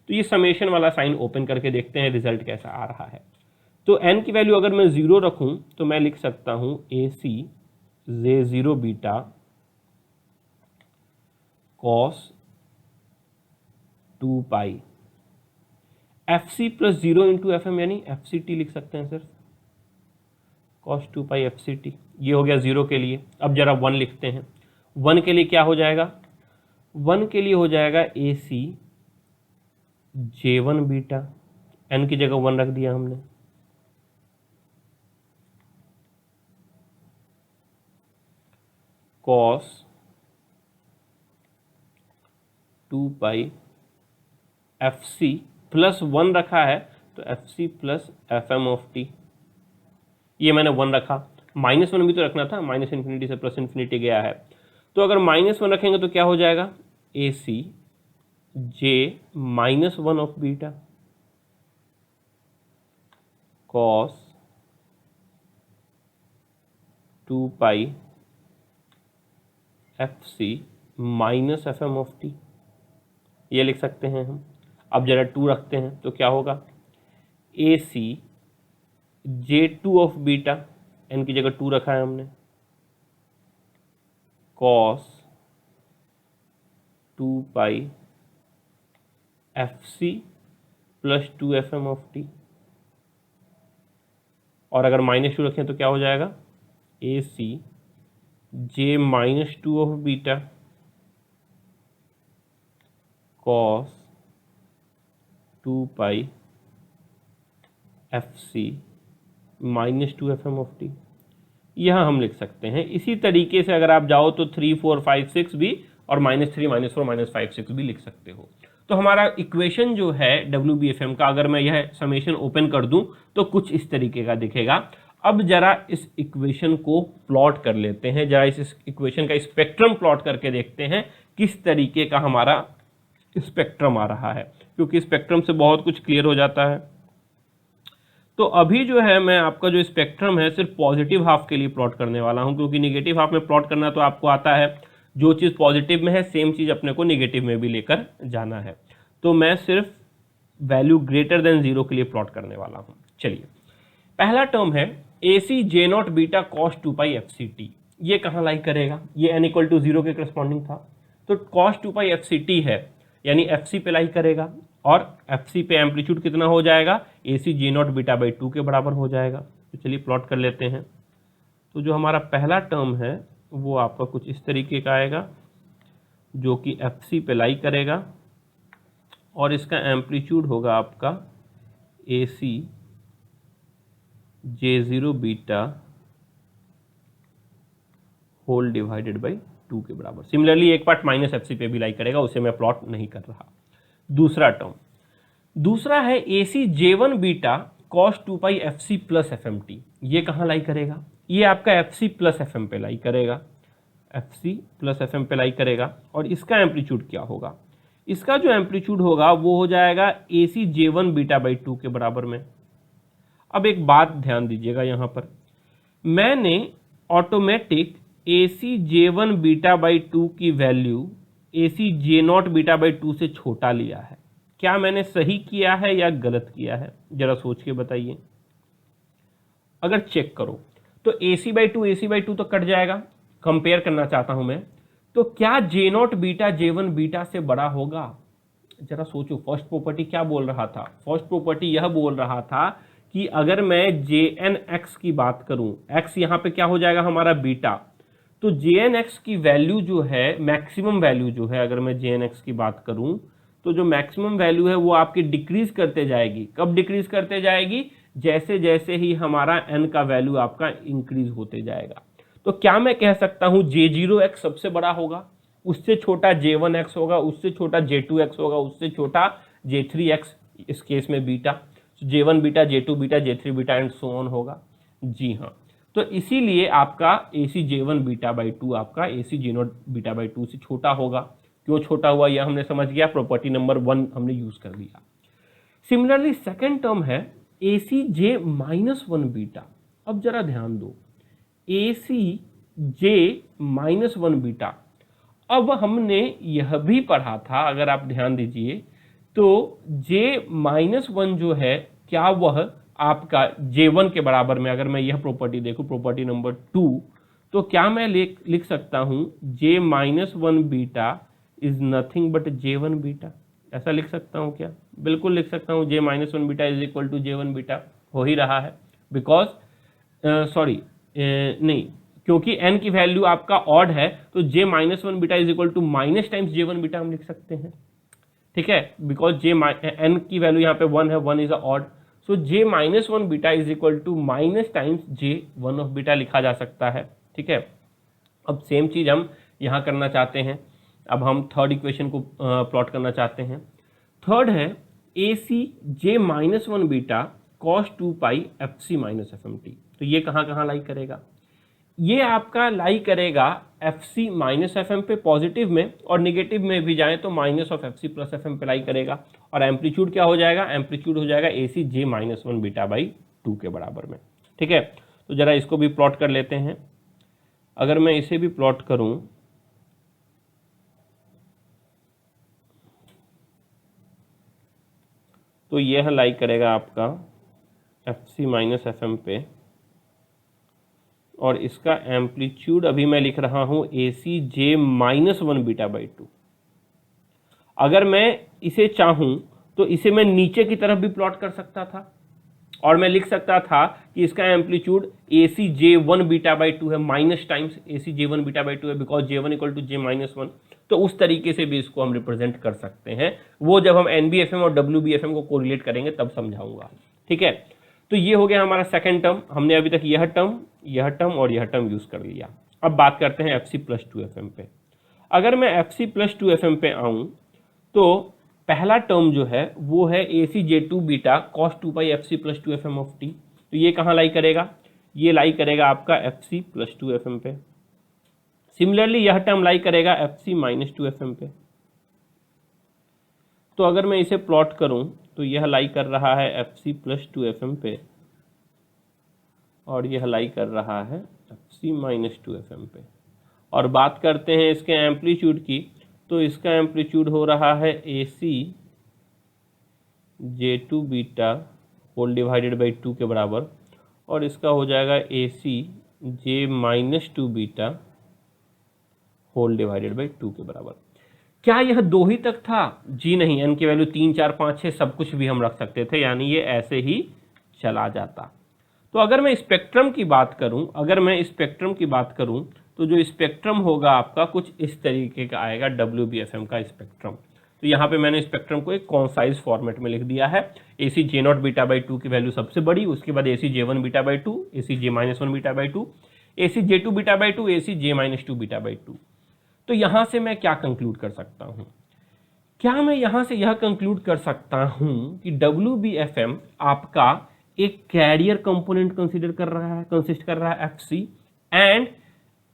तो ये समेशन वाला साइन ओपन करके देखते हैं रिजल्ट कैसा आ रहा है। तो n की वैल्यू अगर मैं 0 रखूं तो मैं लिख सकता हूं AC J0 beta cos 2 pi FC plus 0 into FM, यानी FCT लिख सकते हैं सिर्फ, cos 2 पाई FCT। ये हो गया 0 के लिए। अब जरा 1 लिखते हैं। 1 के लिए क्या हो जाएगा? 1 के लिए हो जाएगा AC J1 बीटा, n की जगह 1 रख दिया हमने, cos 2 पाई FC प्लस 1 रखा है तो FC plus FM of t। ये मैंने 1 रखा, -1 भी तो रखना था, माइनस इन्फिनिटी से प्लस इन्फिनिटी गया है। तो अगर -1 रखेंगे तो क्या हो जाएगा? AC J -1 of beta cos 2 pi FC minus FM of t, ये लिख सकते हैं हम। अब जरा 2 रखते हैं तो क्या होगा? AC J2 of beta, n की जगह 2 रखा है हमने, cos 2 pi FC plus 2FM of t। और अगर -2 रखें तो क्या हो जाएगा? AC J -2 of beta cos 2 pi FC minus 2FM of t, यह हम लिख सकते हैं। इसी तरीके से अगर आप जाओ तो 3, 4, 5, 6 भी, और -3, -4, -5, 6 भी लिख सकते हो। तो हमारा इक्वेशन जो है WBFM का, अगर मैं यह समेशन ओपन कर दूं तो कुछ इस तरीके का दिखेगा। अब जरा इस इक्वेशन को प्लॉट कर लेते हैं, जरा इस इक्वेशन का स्पेक्ट्रम प्लॉट करके देखते हैं किस तरीके का हमारा स्पेक्ट्रम आ रहा है, क्योंकि स्पेक्ट्रम से बहुत कुछ क्लियर हो जाता है। तो अभी जो है मैं आपका जो स्पेक्ट्रम है सिर्फ पॉजिटिव हाफ के लिए प्लॉट करने वाला हूं, क्योंकि निगेटिव हाफ में प्लॉट करना तो आपको आता है, जो चीज़ पॉजिटिव में है सेम चीज़ अपने को निगेटिव में भी लेकर जाना है। तो मैं सिर्फ वैल्यू ग्रेटर देन 0 के लिए प्लॉट करने वाला हूं। चलिए, पहला टर्म है AC J0 beta cos 2 pi FCT। ये कहाँ लाई करेगा? ये n इक्वल टू 0 के करस्पॉन्डिंग था, तो cos 2 पाई FCT है, यानी FC पे लाई करेगा, और FC पे एम्पलीट्यूड कितना हो जाएगा? AC J0 बीटा बाई 2 के बराबर हो जाएगा। तो चलिए प्लॉट कर लेते हैं। तो जो हमारा पहला टर्म है वो आपका कुछ इस तरीके का आएगा, जो कि FC पे लाई करेगा, और इसका एम्पलीट्यूड होगा आपका AC J0 beta whole divided by 2 के बराबर। सिमिलरली एक पार्ट माइनस FC पे भी लाई करेगा, उसे मैं प्लॉट नहीं कर रहा। दूसरा टर्म, दूसरा है AC J1 beta cos 2 pi FC plus FMT। ये कहाँ लाई करेगा? ये आपका FC प्लस FM पे लाई करेगा। FC प्लस FM पे लाई करेगा और इसका एम्पलीट्यूड क्या होगा, इसका जो एम्पलीट्यूड होगा वो हो जाएगा AC J1 बीटा बाई 2 के बराबर में। अब एक बात ध्यान दीजिएगा, यहाँ पर मैंने automatic AC J1 beta by 2 की value AC J0 beta by 2 से छोटा लिया है। क्या मैंने सही किया है या गलत किया है, जरा सोच के बताइए। अगर चेक करो तो AC बाई 2 तो कट जाएगा, कंपेयर करना चाहता हूं मैं, तो क्या J0 बीटा J1 बीटा से बड़ा होगा? जरा सोचो, फर्स्ट प्रॉपर्टी क्या बोल रहा था? फर्स्ट प्रॉपर्टी यह बोल रहा था कि अगर मैं JNX की बात करूं, x यहां पे क्या हो जाएगा हमारा बीटा, तो JNX की वैल्यू जो है, मैक्सिमम वैल्यू जो है, अगर मैं JNX की बात करूं तो जो मैक्सिमम वैल्यू है वो आपकी डिक्रीज करते जाएगी। कब डिक्रीज करते जाएगी? जैसे जैसे ही हमारा n का वैल्यू आपका इंक्रीज होते जाएगा। तो क्या मैं कह सकता हूं J0x सबसे बड़ा होगा, उससे छोटा J1x होगा, उससे छोटा J2x होगा, उससे छोटा J3x, इस केस में beta, J1 beta, J2 beta, J3 beta and so on होगा। जी हाँ, तो इसीलिए आपका AC J1 बीटा बाई 2 आपका AC J0 बीटा बाई 2 से छोटा होगा। क्यों छोटा हुआ यह हमने समझ गया, प्रॉपर्टी नंबर 1 हमने यूज कर लिया। सिमिलरली सेकेंड टर्म है AC J माइनस 1 बीटा। अब जरा ध्यान दो, AC J माइनस 1 बीटा, अब हमने यह भी पढ़ा था, अगर आप ध्यान दीजिए तो J माइनस 1 जो है, क्या वह आपका J1 के बराबर में, अगर मैं यह प्रॉपर्टी देखूं, प्रॉपर्टी नंबर 2, तो क्या मैं लिख सकता हूं J minus 1 beta is nothing but J1 beta? ऐसा लिख सकता हूं क्या? बिल्कुल लिख सकता हूं, J minus 1 beta is equal to J1 beta हो ही रहा है, बिकॉज नहीं, क्योंकि n की वैल्यू आपका ऑड है, तो J minus 1 beta is equal to minus times J1 beta हम लिख सकते हैं। ठीक है, बिकॉज n की वैल्यू यहाँ पे 1 है, 1 is a odd, so J minus 1 beta is equal to minus times J1 of beta लिखा जा सकता है। ठीक है, अब सेम चीज हम यहाँ करना चाहते हैं। अब हम थर्ड इक्वेशन को प्लॉट करना चाहते हैं। थर्ड है AC J minus 1 beta cos 2 pi FC minus FMT। तो ये कहाँ लाई करेगा? ये आपका लाई करेगा FC माइनस FM पे पॉजिटिव में, और नेगेटिव में भी जाए तो minus of FC plus FM पे लाई करेगा। और एम्पलीट्यूड क्या हो जाएगा? एम्पलीट्यूड हो जाएगा AC J minus 1 beta by 2 के बराबर में। ठीक है, तो जरा इसको भी प्लॉट कर लेते हैं। अगर मैं इसे भी प्लॉट करूं तो यह लाई करेगा आपका FC माइनस FM पे, और इसका एम्पलीट्यूड अभी मैं लिख रहा हूं AC J minus 1 beta by 2। अगर मैं इसे चाहूं तो इसे मैं नीचे की तरफ भी प्लॉट कर सकता था, और मैं लिख सकता था कि इसका amplitude AC J1 beta by 2 है, minus times AC J1 beta by 2 है, because J1 equal to J minus 1। तो उस तरीके से भी इसको हम रिप्रेजेंट कर सकते हैं, वो जब हम NBFM और WBFM को कोरिलेट करेंगे तब समझाऊंगा। ठीक है, तो ये हो गया हमारा सेकेंड टर्म। हमने अभी तक यह टर्म और यह टर्म यूज कर लिया। अब बात करते हैं FC प्लस 2FM पे। अगर मैं FC प्लस 2FM पे आऊं तो पहला टर्म जो है वो है AC J2 beta cos 2 pi FC plus 2FM of T। तो ये कहाँ लाई करेगा? ये लाई करेगा आपका FC प्लस 2FM पे। सिमिलरली यह टर्म लाई करेगा FC माइनस 2FM पे। तो अगर मैं इसे प्लॉट करूं तो यह लाई कर रहा है FC प्लस 2FM पे, और यह लाई कर रहा है FC माइनस 2FM पे। और बात करते हैं इसके एम्पलीट्यूड की, तो इसका एम्पलीट्यूड हो रहा है AC J2 beta whole divided by 2 के बराबर, और इसका हो जाएगा AC J minus 2 beta whole divided by 2 के बराबर। क्या यह 2 ही तक था? जी नहीं, n की वैल्यू 3, 4, 5, 6 सब कुछ भी हम रख सकते थे, यानी ये ऐसे ही चला जाता। तो अगर मैं स्पेक्ट्रम की बात करूं, तो जो स्पेक्ट्रम होगा आपका कुछ इस तरीके का आएगा, WBFM का स्पेक्ट्रम। तो यहाँ पे मैंने स्पेक्ट्रम को एक कॉन्साइज फॉर्मेट में लिख दिया है। AC J0 बीटा बाई 2 की वैल्यू सबसे बड़ी, उसके बाद AC J1 beta by 2, AC J minus 1 beta by 2, AC J2 beta by 2, AC J minus 2 beta by 2। तो यहां से मैं क्या कंक्लूड कर सकता हूं? क्या मैं यहां से यह कंक्लूड कर सकता हूं कि WBFM आपका एक कैरियर कंपोनेंट कंसिस्ट कर रहा है FC, and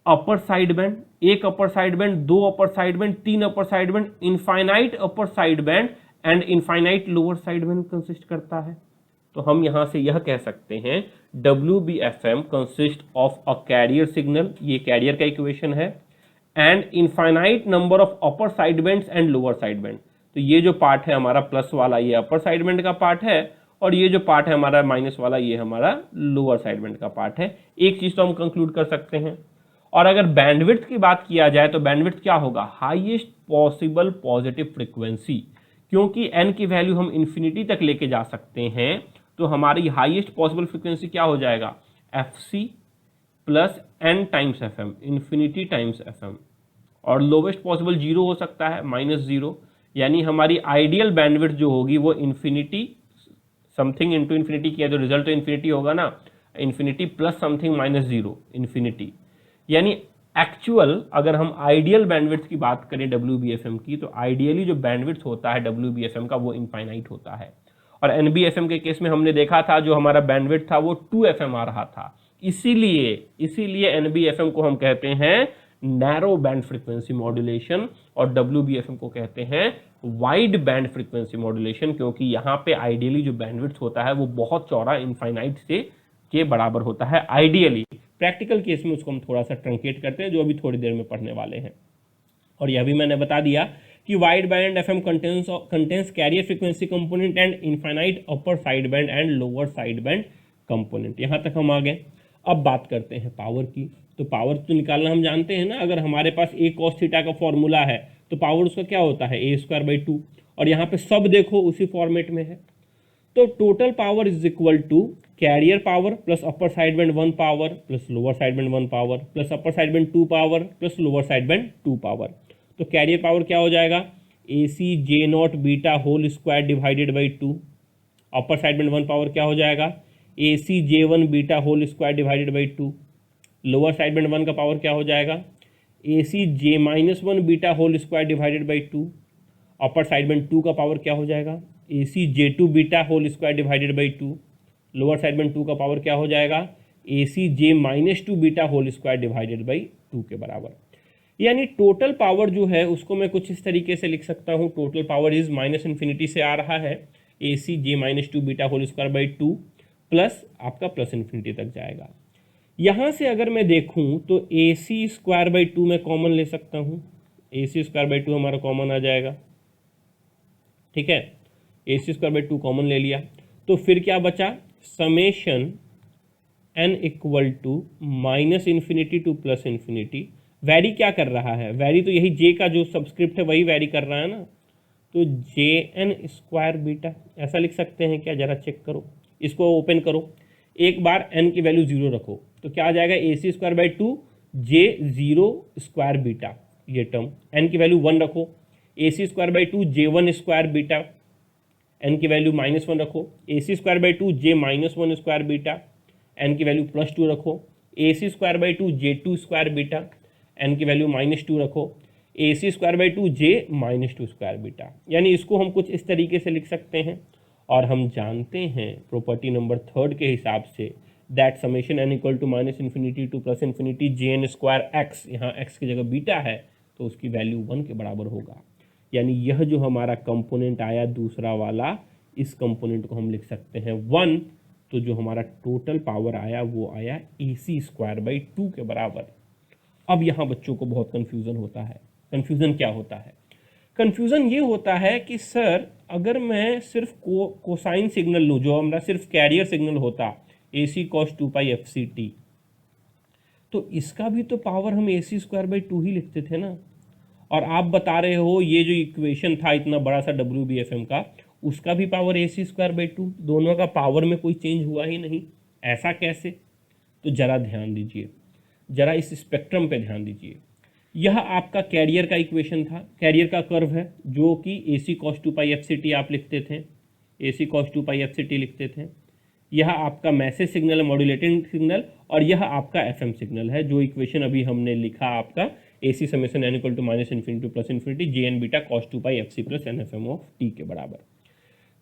upper side band, एक अपर साइड बैंड, दो अपर साइड बैंड, तीन अपर side band, infinite upper side band and infinite lower side band consist करता है। तो हम यहां से यह कह सकते हैं WBFM consist of a carrier signal, ये कैरियर का इक्वेशन है, and infinite number of upper side bands and lower side band. तो ये जो पार्ट है हमारा प्लस वाला ये अपर साइड बैंड का पार्ट है, और ये जो पार्ट है हमारा माइनस वाला ये हमारा लोअर साइड बैंड का पार्ट है। एक चीज तो हम कंक्लूड कर सकते हैं। और अगर बैंडविड्थ की बात किया जाए तो बैंडविड्थ क्या होगा, हाईएस्ट पॉसिबल पॉजिटिव फ्रीक्वेंसी, क्योंकि n की वैल्यू हम इन्फिनिटी तक लेके जा सकते हैं, तो हमारी हाईएस्ट पॉसिबल फ्रीक्वेंसी क्या हो जाएगा, fc plus n times fm, infinity times fm, और लोवेस्ट पॉसिबल जीरो हो सकता है, -0, यानी हमारी आइडियल बैंडविड्थ जो होगी वो इन्फिनिटी समथिंग इंटू इन्फिनिटी किया तो रिजल्ट तो इन्फिनिटी होगा ना, इन्फिनिटी प्लस समथिंग -0 इन्फिनिटी। यानी एक्चुअल अगर हम आइडियल बैंडविड्थ की बात करें WBFM की, तो आइडियली जो बैंडविड्थ होता है WBFM का वो इनफाइनाइट होता है। और NBFM के केस में हमने देखा था जो हमारा बैंडविड्थ था वो 2FM आ रहा था, इसीलिए NBFM को हम कहते हैं नैरो बैंड फ्रीक्वेंसी मॉड्यूलेशन और WBFM को कहते हैं वाइड बैंड फ्रीक्वेंसी मॉड्यूलेशन, क्योंकि यहाँ पे आइडियली जो बैंडविड्थ होता है वो बहुत चौड़ा इनफाइनाइट से के बराबर होता है आइडियली। प्रैक्टिकल केस में उसको हम थोड़ा सा ट्रंकेट करते हैं, जो अभी थोड़ी देर में पढ़ने वाले हैं। और यह भी मैंने बता दिया कि wide band FM contains career frequency component and infinite upper side band and lower side band component. यहाँ तक हम आ गए। अब बात करते हैं पावर की। तो पावर तो निकालना हम जानते हैं ना, अगर हमारे पास a cos थीटा का फॉर्मूला है तो पावर उसका क्या होता है a²/2, और यहाँ पे सब देखो उसी फॉर्मेट में है। तो total power is equal to carrier power plus upper side band 1 power plus lower side band 1 power plus upper side band 2 power plus lower side band 2 power. तो कैरियर पावर क्या हो जाएगा, AC J0 beta whole square divided by 2। Upper side band 1 power क्या हो जाएगा, AC J1 beta whole square divided by 2। Lower side band 1 का power क्या हो जाएगा, AC J-1 beta whole square divided by 2। Upper side band 2 का power क्या हो जाएगा, AC J2 beta whole square divided by 2। Lower side band 2 का power क्या हो जाएगा, AC J-2 beta whole square divided by 2 के बराबर। यानी टोटल पावर जो है उसको मैं कुछ इस तरीके से लिख सकता हूँ, टोटल पावर इज -इन्फिनिटी से आ रहा है AC J-2 beta whole square by 2 plus आपका प्लस इन्फिनिटी तक जाएगा। यहाँ से अगर मैं देखूँ तो AC²/2 में कॉमन ले सकता हूँ, AC²/2 हमारा कॉमन आ जाएगा, ठीक है। AC²/2 कॉमन ले लिया तो फिर क्या बचा, summation n equal to -infinity to plus infinity. Vary क्या कर रहा है, वैरी तो यही j का जो सब्सक्रिप्ट है वही वैरी कर रहा है ना, तो JN² बीटा ऐसा लिख सकते हैं क्या, जरा चेक करो, इसको ओपन करो, एक बार n की वैल्यू 0 रखो तो क्या आ जाएगा, AC²/2 J0² बीटा, ये टर्म। n की वैल्यू 1 रखो, AC²/2 J1² बीटा, n की वैल्यू -1 रखो, AC²/2 J-1² बीटा, n की वैल्यू +2 रखो, AC²/2 J2² बीटा, n की वैल्यू -2 रखो, AC²/2 J-2² बीटा। यानी इसको हम कुछ इस तरीके से लिख सकते हैं। और हम जानते हैं प्रॉपर्टी नंबर 3 के हिसाब से that summation n equal to -infinity to plus infinity JN² x, यहाँ x की जगह बीटा है तो उसकी वैल्यू 1 के बराबर होगा। यानी यह जो हमारा कंपोनेंट आया दूसरा वाला, इस कंपोनेंट को हम लिख सकते हैं 1। तो जो हमारा टोटल पावर आया वो आया AC²/2 के बराबर। अब यहाँ बच्चों को बहुत कन्फ्यूज़न होता है। कन्फ्यूज़न क्या होता है, कन्फ्यूज़न ये होता है कि सर अगर मैं सिर्फ कोसाइन सिग्नल लूँ, जो हमारा सिर्फ कैरियर सिग्नल होता AC cos 2π fct, तो इसका भी तो पावर हम AC²/2 ही लिखते थे ना। और आप बता रहे हो ये जो इक्वेशन था इतना बड़ा सा WBFM का, उसका भी पावर AC²/2, दोनों का पावर में कोई चेंज हुआ ही नहीं, ऐसा कैसे। तो जरा ध्यान दीजिए, जरा इस स्पेक्ट्रम पे ध्यान दीजिए। यह आपका कैरियर का इक्वेशन था, कैरियर का कर्व है जो कि AC cos 2π fct आप लिखते थे, AC cos 2π fct लिखते थे। यह आपका मैसेज सिग्नल है, मॉड्यूलेटिंग सिग्नल, और यह आपका FM सिग्नल है, जो इक्वेशन अभी हमने लिखा आपका AC summation n equal to -infinity to plus infinity JN beta cos 2π fc plus NFM of t के बराबर।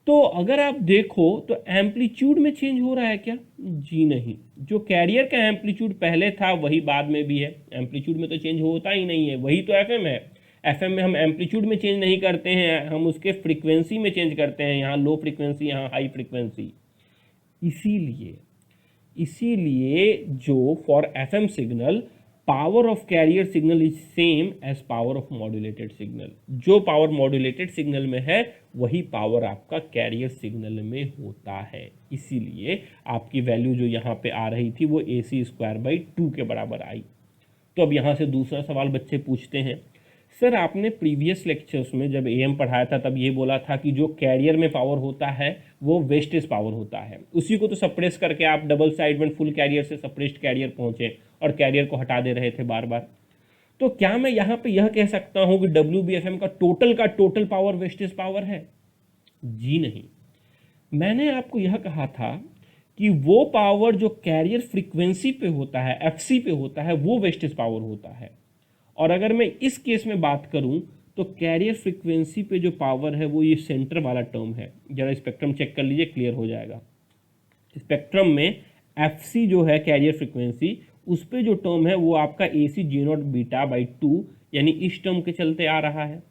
तो अगर आप देखो तो एम्पलीट्यूड में चेंज हो रहा है क्या? जी नहीं, जो कैरियर का एम्पलीट्यूड पहले था वही बाद में भी है। एम्पलीट्यूड में तो चेंज होता ही नहीं है, वही तो एफएम है। एफएम में हम एम्पलीट्यूड में चेंज नहीं करते हैं, हम उसके फ्रीक्वेंसी में चेंज करते हैं, यहाँ लो फ्रीक्वेंसी, यहाँ हाई फ्रीक्वेंसी। इसीलिए इसीलिए जो for FM signal power of carrier signal is same as power of modulated signal. जो पावर मॉड्यूलेटेड सिग्नल में है वही पावर आपका कैरियर सिग्नल में होता है। इसीलिए आपकी वैल्यू जो यहाँ पे आ रही थी वो AC²/2 के बराबर आई। तो अब यहाँ से दूसरा सवाल बच्चे पूछते हैं, सर आपने प्रीवियस लेक्चर्स में जब AM पढ़ाया था तब ये बोला था कि जो कैरियर में पावर होता है वो वेस्टेज पावर होता है, उसी को तो सप्रेस करके आप double side band full carrier से सप्रेस्ड कैरियर पहुंचे और कैरियर को हटा दे रहे थे बार बार। तो क्या मैं यहाँ पे यह कह सकता हूँ कि WBFM का टोटल पावर वेस्टेज पावर है? जी नहीं, मैंने आपको यह कहा था कि वो पावर जो कैरियर फ्रीक्वेंसी पे होता है, FC पे होता है, वो वेस्टेज पावर होता है। और अगर मैं इस केस में बात करूं तो कैरियर फ्रीक्वेंसी पे जो पावर है वो ये सेंटर वाला टर्म है। जरा स्पेक्ट्रम चेक कर लीजिए, क्लियर हो जाएगा। स्पेक्ट्रम में FC जो है कैरियर फ्रीक्वेंसी, उस पे जो टर्म है वो आपका AC J0β/2 यानी इस टर्म के चलते आ रहा है।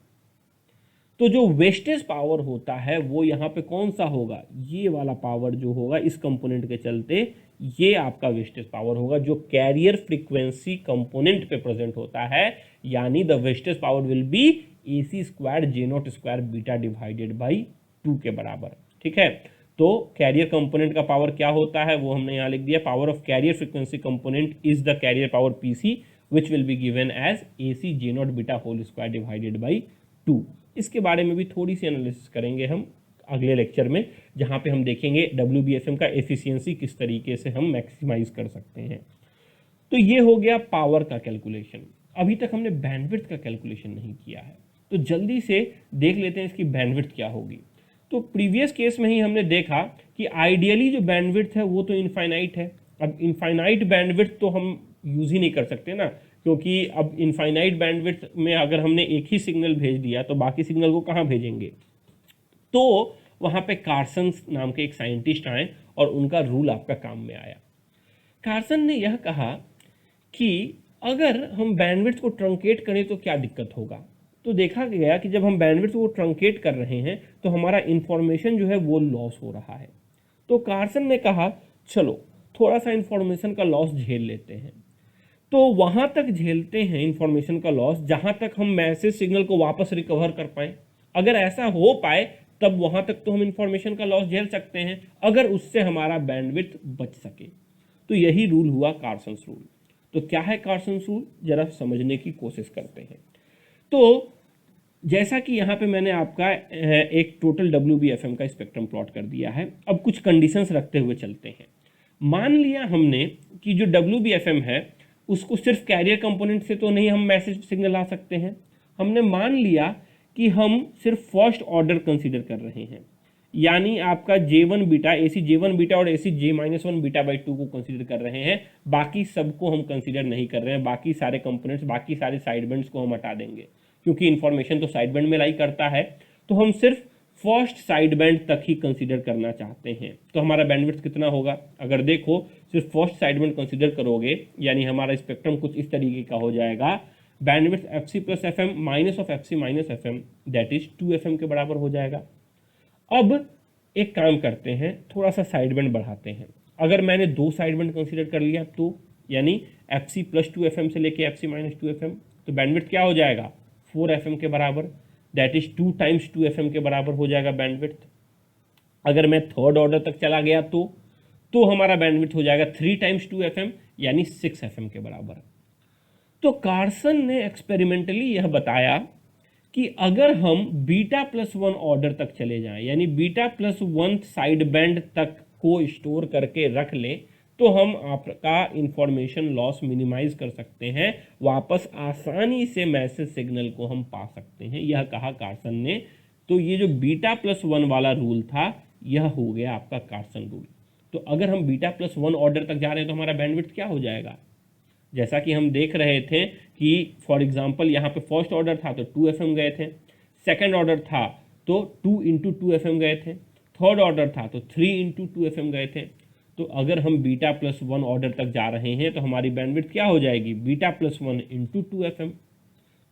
तो जो वेस्टेज पावर होता है वो यहाँ पे कौन सा होगा? ये वाला पावर जो होगा इस कंपोनेंट के चलते, ये आपका वेस्टेज पावर होगा जो कैरियर फ्रीक्वेंसी कंपोनेंट पे प्रेजेंट होता है। यानी the wastage power will B AC² J0² β/2 के बराबर। ठीक है, तो कैरियर कंपोनेंट का पावर क्या होता है वो हमने यहाँ लिख दिया। Power of carrier frequency component is the carrier power PC which will be given as AC J0β² इसके बारे में भी थोड़ी सी एनालिसिस करेंगे हम अगले लेक्चर में, जहाँ पे हम देखेंगे WBFM का एफिशिएंसी किस तरीके से हम मैक्सिमाइज कर सकते हैं। तो ये हो गया पावर का कैलकुलेशन। अभी तक हमने बैंडविड्थ का कैलकुलेशन नहीं किया है, तो जल्दी से देख लेते हैं इसकी बैंडविड्थ क्या होगी। तो प्रीवियस केस में ही हमने देखा कि आइडियली जो बैंडविड्थ है वो तो इनफाइनाइट है। अब इनफाइनाइट बैंडविड्थ तो हम यूज़ ही नहीं कर सकते ना, क्योंकि अब इनफाइनाइट बैंडविड्थ में अगर हमने एक ही सिग्नल भेज दिया तो बाकी सिग्नल को कहाँ भेजेंगे? तो वहाँ पे कार्सन नाम के एक साइंटिस्ट आए और उनका रूल आपका काम में आया। कार्सन ने यह कहा कि अगर हम बैंडविड्थ को ट्रंकेट करें तो क्या दिक्कत होगा। तो देखा गया कि जब हम बैंडविड्थ को ट्रंकेट कर रहे हैं तो हमारा इंफॉर्मेशन जो है वो लॉस हो रहा है। तो कार्सन ने कहा चलो थोड़ा सा इंफॉर्मेशन का लॉस झेल लेते हैं। तो वहाँ तक झेलते हैं इंफॉर्मेशन का लॉस जहाँ तक हम मैसेज सिग्नल को वापस रिकवर कर पाए। अगर ऐसा हो पाए तब वहाँ तक तो हम इंफॉर्मेशन का लॉस झेल सकते हैं, अगर उससे हमारा बैंडविड्थ बच सके। तो यही रूल हुआ कार्सन्स रूल। तो क्या है कार्सन्स रूल, जरा समझने की कोशिश करते हैं। तो जैसा कि यहाँ पे मैंने आपका एक टोटल WBFM का स्पेक्ट्रम प्लॉट कर दिया है। अब कुछ कंडीशंस रखते हुए चलते हैं। मान लिया हमने कि जो WBFM है उसको सिर्फ कैरियर कंपोनेंट से तो नहीं हम मैसेज सिग्नल आ सकते हैं। हमने मान लिया कि हम सिर्फ फर्स्ट ऑर्डर कंसीडर कर रहे हैं, यानी आपका J1 beta, AC J1 beta और AC J-1 β/2 को कंसीडर कर रहे हैं। बाकी सबको हम कंसीडर नहीं कर रहे हैं, बाकी सारे कंपोनेंट्स, बाकी सारे साइड बैंड्स को हम हटा देंगे, क्योंकि इन्फॉर्मेशन तो साइड बैंड में लाई करता है। तो हम सिर्फ फर्स्ट साइड बैंड तक ही कंसीडर करना चाहते हैं। तो हमारा बैंडविड्थ कितना होगा? अगर देखो सिर्फ फर्स्ट साइड बैंड कंसीडर करोगे यानी हमारा स्पेक्ट्रम कुछ इस तरीके का हो जाएगा। Bandwidth FC + FM minus of FC minus FM that is 2FM के बराबर हो जाएगा। अब एक काम करते हैं, थोड़ा सा साइड बैंड बढ़ाते हैं। अगर मैंने 2 साइड बैंड कंसीडर कर लिया तो यानी FC + 2FM से लेके FC - 2FM, तो बैंडविड्थ क्या हो जाएगा? 4FM के बराबर, दैट इज 2 × 2FM के बराबर हो जाएगा बैंडविड्थ। अगर मैं थर्ड ऑर्डर तक चला गया तो हमारा बैंडविड्थ हो जाएगा 3 × 2FM यानी 6FM के बराबर। तो कार्सन ने एक्सपेरिमेंटली यह बताया कि अगर हम β+1 ऑर्डर तक चले जाएं, यानी β+1 साइड बैंड तक को स्टोर करके रख लें, तो हम आपका इंफॉर्मेशन लॉस मिनिमाइज कर सकते हैं, वापस आसानी से मैसेज सिग्नल को हम पा सकते हैं, यह कहा कार्सन ने। तो ये जो β+1 वाला रूल था यह हो गया आपका कार्सन रूल। तो अगर हम β+1 ऑर्डर तक जा रहे हैं तो हमारा बैंडविड्थ क्या हो जाएगा? जैसा कि हम देख रहे थे कि फॉर एग्जांपल यहाँ पे फर्स्ट ऑर्डर था तो 2FM गए थे, सेकंड ऑर्डर था तो 2 × 2FM गए थे, थर्ड ऑर्डर था तो 3 इंटू 2 FM गए थे। तो अगर हम बीटा प्लस 1 ऑर्डर तक जा रहे हैं तो हमारी बैंडविड्थ क्या हो जाएगी, बीटा प्लस 1 इंटू 2 FM।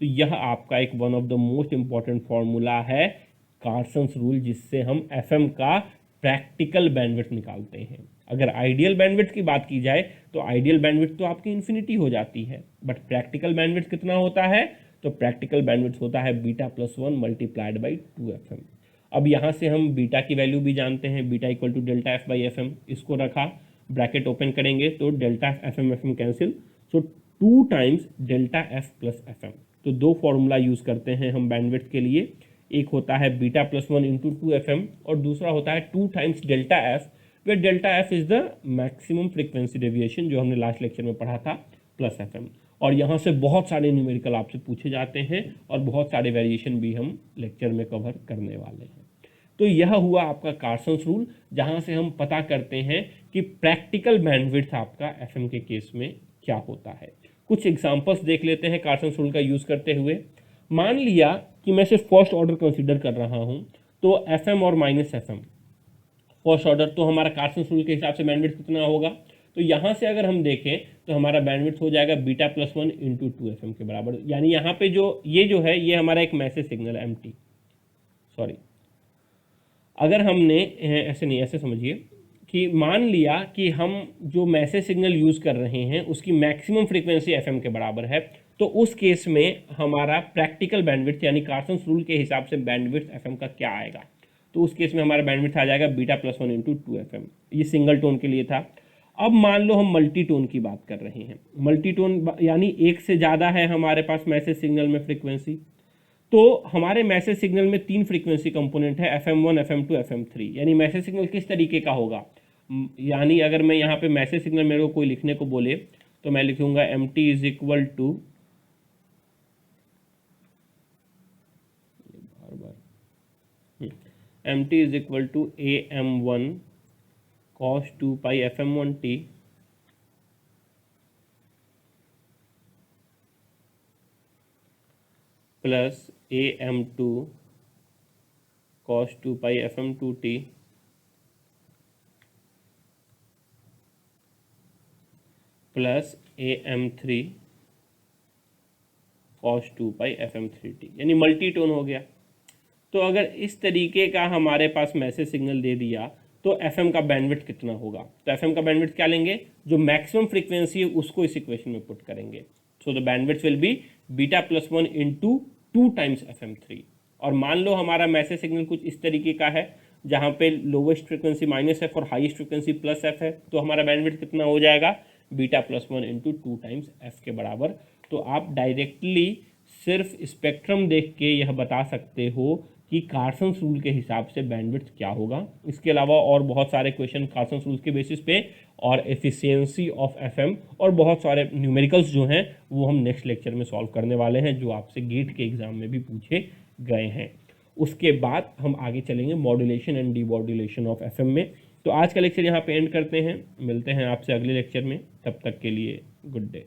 तो यह आपका एक one of the most important formula है कार्सन्स रूल, जिससे हम FM का प्रैक्टिकल बैंडविड्थ निकालते हैं। अगर आइडियल बैंडविड्थ की बात की जाए तो आइडियल बैंडविड्थ तो आपकी इन्फिनिटी हो जाती है, बट प्रैक्टिकल बैंडविड्थ कितना होता है, तो प्रैक्टिकल बैंडविड्थ होता है beta plus 1 multiplied by 2 FM। अब यहाँ से हम बीटा की वैल्यू भी जानते हैं, beta equal to delta F by FM। इसको रखा, ब्रैकेट ओपन करेंगे तो delta FM FM cancel, so 2 times delta F plus FM। तो दो फॉर्मूला यूज़ करते हैं हम बैंडविड्थ के लिए, एक होता है बीटा प्लस 1 इंटू 2 FM और दूसरा होता है 2 times delta F, way delta F is the maximum frequency deviation जो हमने लास्ट लेक्चर में पढ़ा था, प्लस FM। और यहाँ से बहुत सारे न्यूमेरिकल आपसे पूछे जाते हैं और बहुत सारे वेरिएशन भी हम लेक्चर में कवर करने वाले हैं। तो यह हुआ आपका कार्सन्स रूल, जहाँ से हम पता करते हैं कि प्रैक्टिकल बैंडविड्थ आपका FM के केस में क्या होता है। कुछ एग्जांपल्स देख लेते हैं कार्सन्स रूल का यूज़ करते हुए। मान लिया कि मैं सिर्फ फर्स्ट ऑर्डर कंसीडर कर रहा हूँ, तो FM और माइनस FM फर्स्ट ऑर्डर, तो हमारा कार्सन्स रूल के हिसाब से बैंडविड्थ कितना होगा, तो यहाँ से अगर हम देखें तो हमारा बैंडविड्थ हो जाएगा बीटा प्लस 1 इंटू 2 FM के बराबर। यानी यहाँ पे जो है ये हमारा एक मैसेज सिग्नल है, MT, सॉरी, अगर हमने ऐसे नहीं, ऐसे समझिए कि मान लिया कि हम जो मैसेज सिग्नल यूज़ कर रहे हैं उसकी मैक्सिमम फ्रीक्वेंसी FM के बराबर है, तो उस केस में हमारा प्रैक्टिकल बैंडविड्थ यानी कार्सन्स रूल के हिसाब से बैंडविड्थ FM का क्या आएगा, तो उस केस में हमारा बैंडविड्थ आ जाएगा बीटा प्लस 1 इंटू 2 FM। ये सिंगल टोन के लिए था। अब मान लो हम मल्टी टोन की बात कर रहे हैं, मल्टी टोन यानी एक से ज़्यादा है हमारे पास मैसेज सिग्नल में फ्रीक्वेंसी। तो हमारे मैसेज सिग्नल में 3 फ्रीक्वेंसी कंपोनेंट है, FM1, FM2, FM3। यानी मैसेज सिग्नल किस तरीके का होगा, यानी अगर मैं यहाँ पे मैसेज सिग्नल मेरे को कोई लिखने को बोले तो मैं लिखूंगा MT is equal to MT is equal to AM1 cos 2 pi FM1t plus AM2 cos 2 pi FM2t plus AM3 cos 2 pi FM3t, यानी मल्टी टोन हो गया। तो अगर इस तरीके का हमारे पास मैसेज सिग्नल दे दिया तो FM का बैंडविड्थ कितना होगा, तो FM का बैंडविड्थ क्या लेंगे, जो मैक्सिमम फ्रीक्वेंसी है उसको इस इक्वेशन में पुट करेंगे। So the bandwidth will be beta plus 1 into 2 times FM3। और मान लो हमारा मैसेज सिग्नल कुछ इस तरीके का है जहाँ पे लोवेस्ट फ्रीक्वेंसी -F और हाईएस्ट फ्रीक्वेंसी +F है, तो हमारा बैंडविड्थ कितना हो जाएगा, beta plus 1 into 2 times F के बराबर। तो आप डायरेक्टली सिर्फ स्पेक्ट्रम देख के यह बता सकते हो कि कार्सन्स रूल के हिसाब से बैंडविड्थ क्या होगा। इसके अलावा और बहुत सारे क्वेश्चन कार्सन्स रूल के बेसिस पे और एफिशिएंसी ऑफ FM और बहुत सारे न्यूमेरिकल्स जो हैं वो हम नेक्स्ट लेक्चर में सॉल्व करने वाले हैं, जो आपसे गेट के एग्जाम में भी पूछे गए हैं। उसके बाद हम आगे चलेंगे modulation and demodulation of FM में। तो आज का लेक्चर यहाँ पे एंड करते हैं, मिलते हैं आपसे अगले लेक्चर में, तब तक के लिए गुड डे।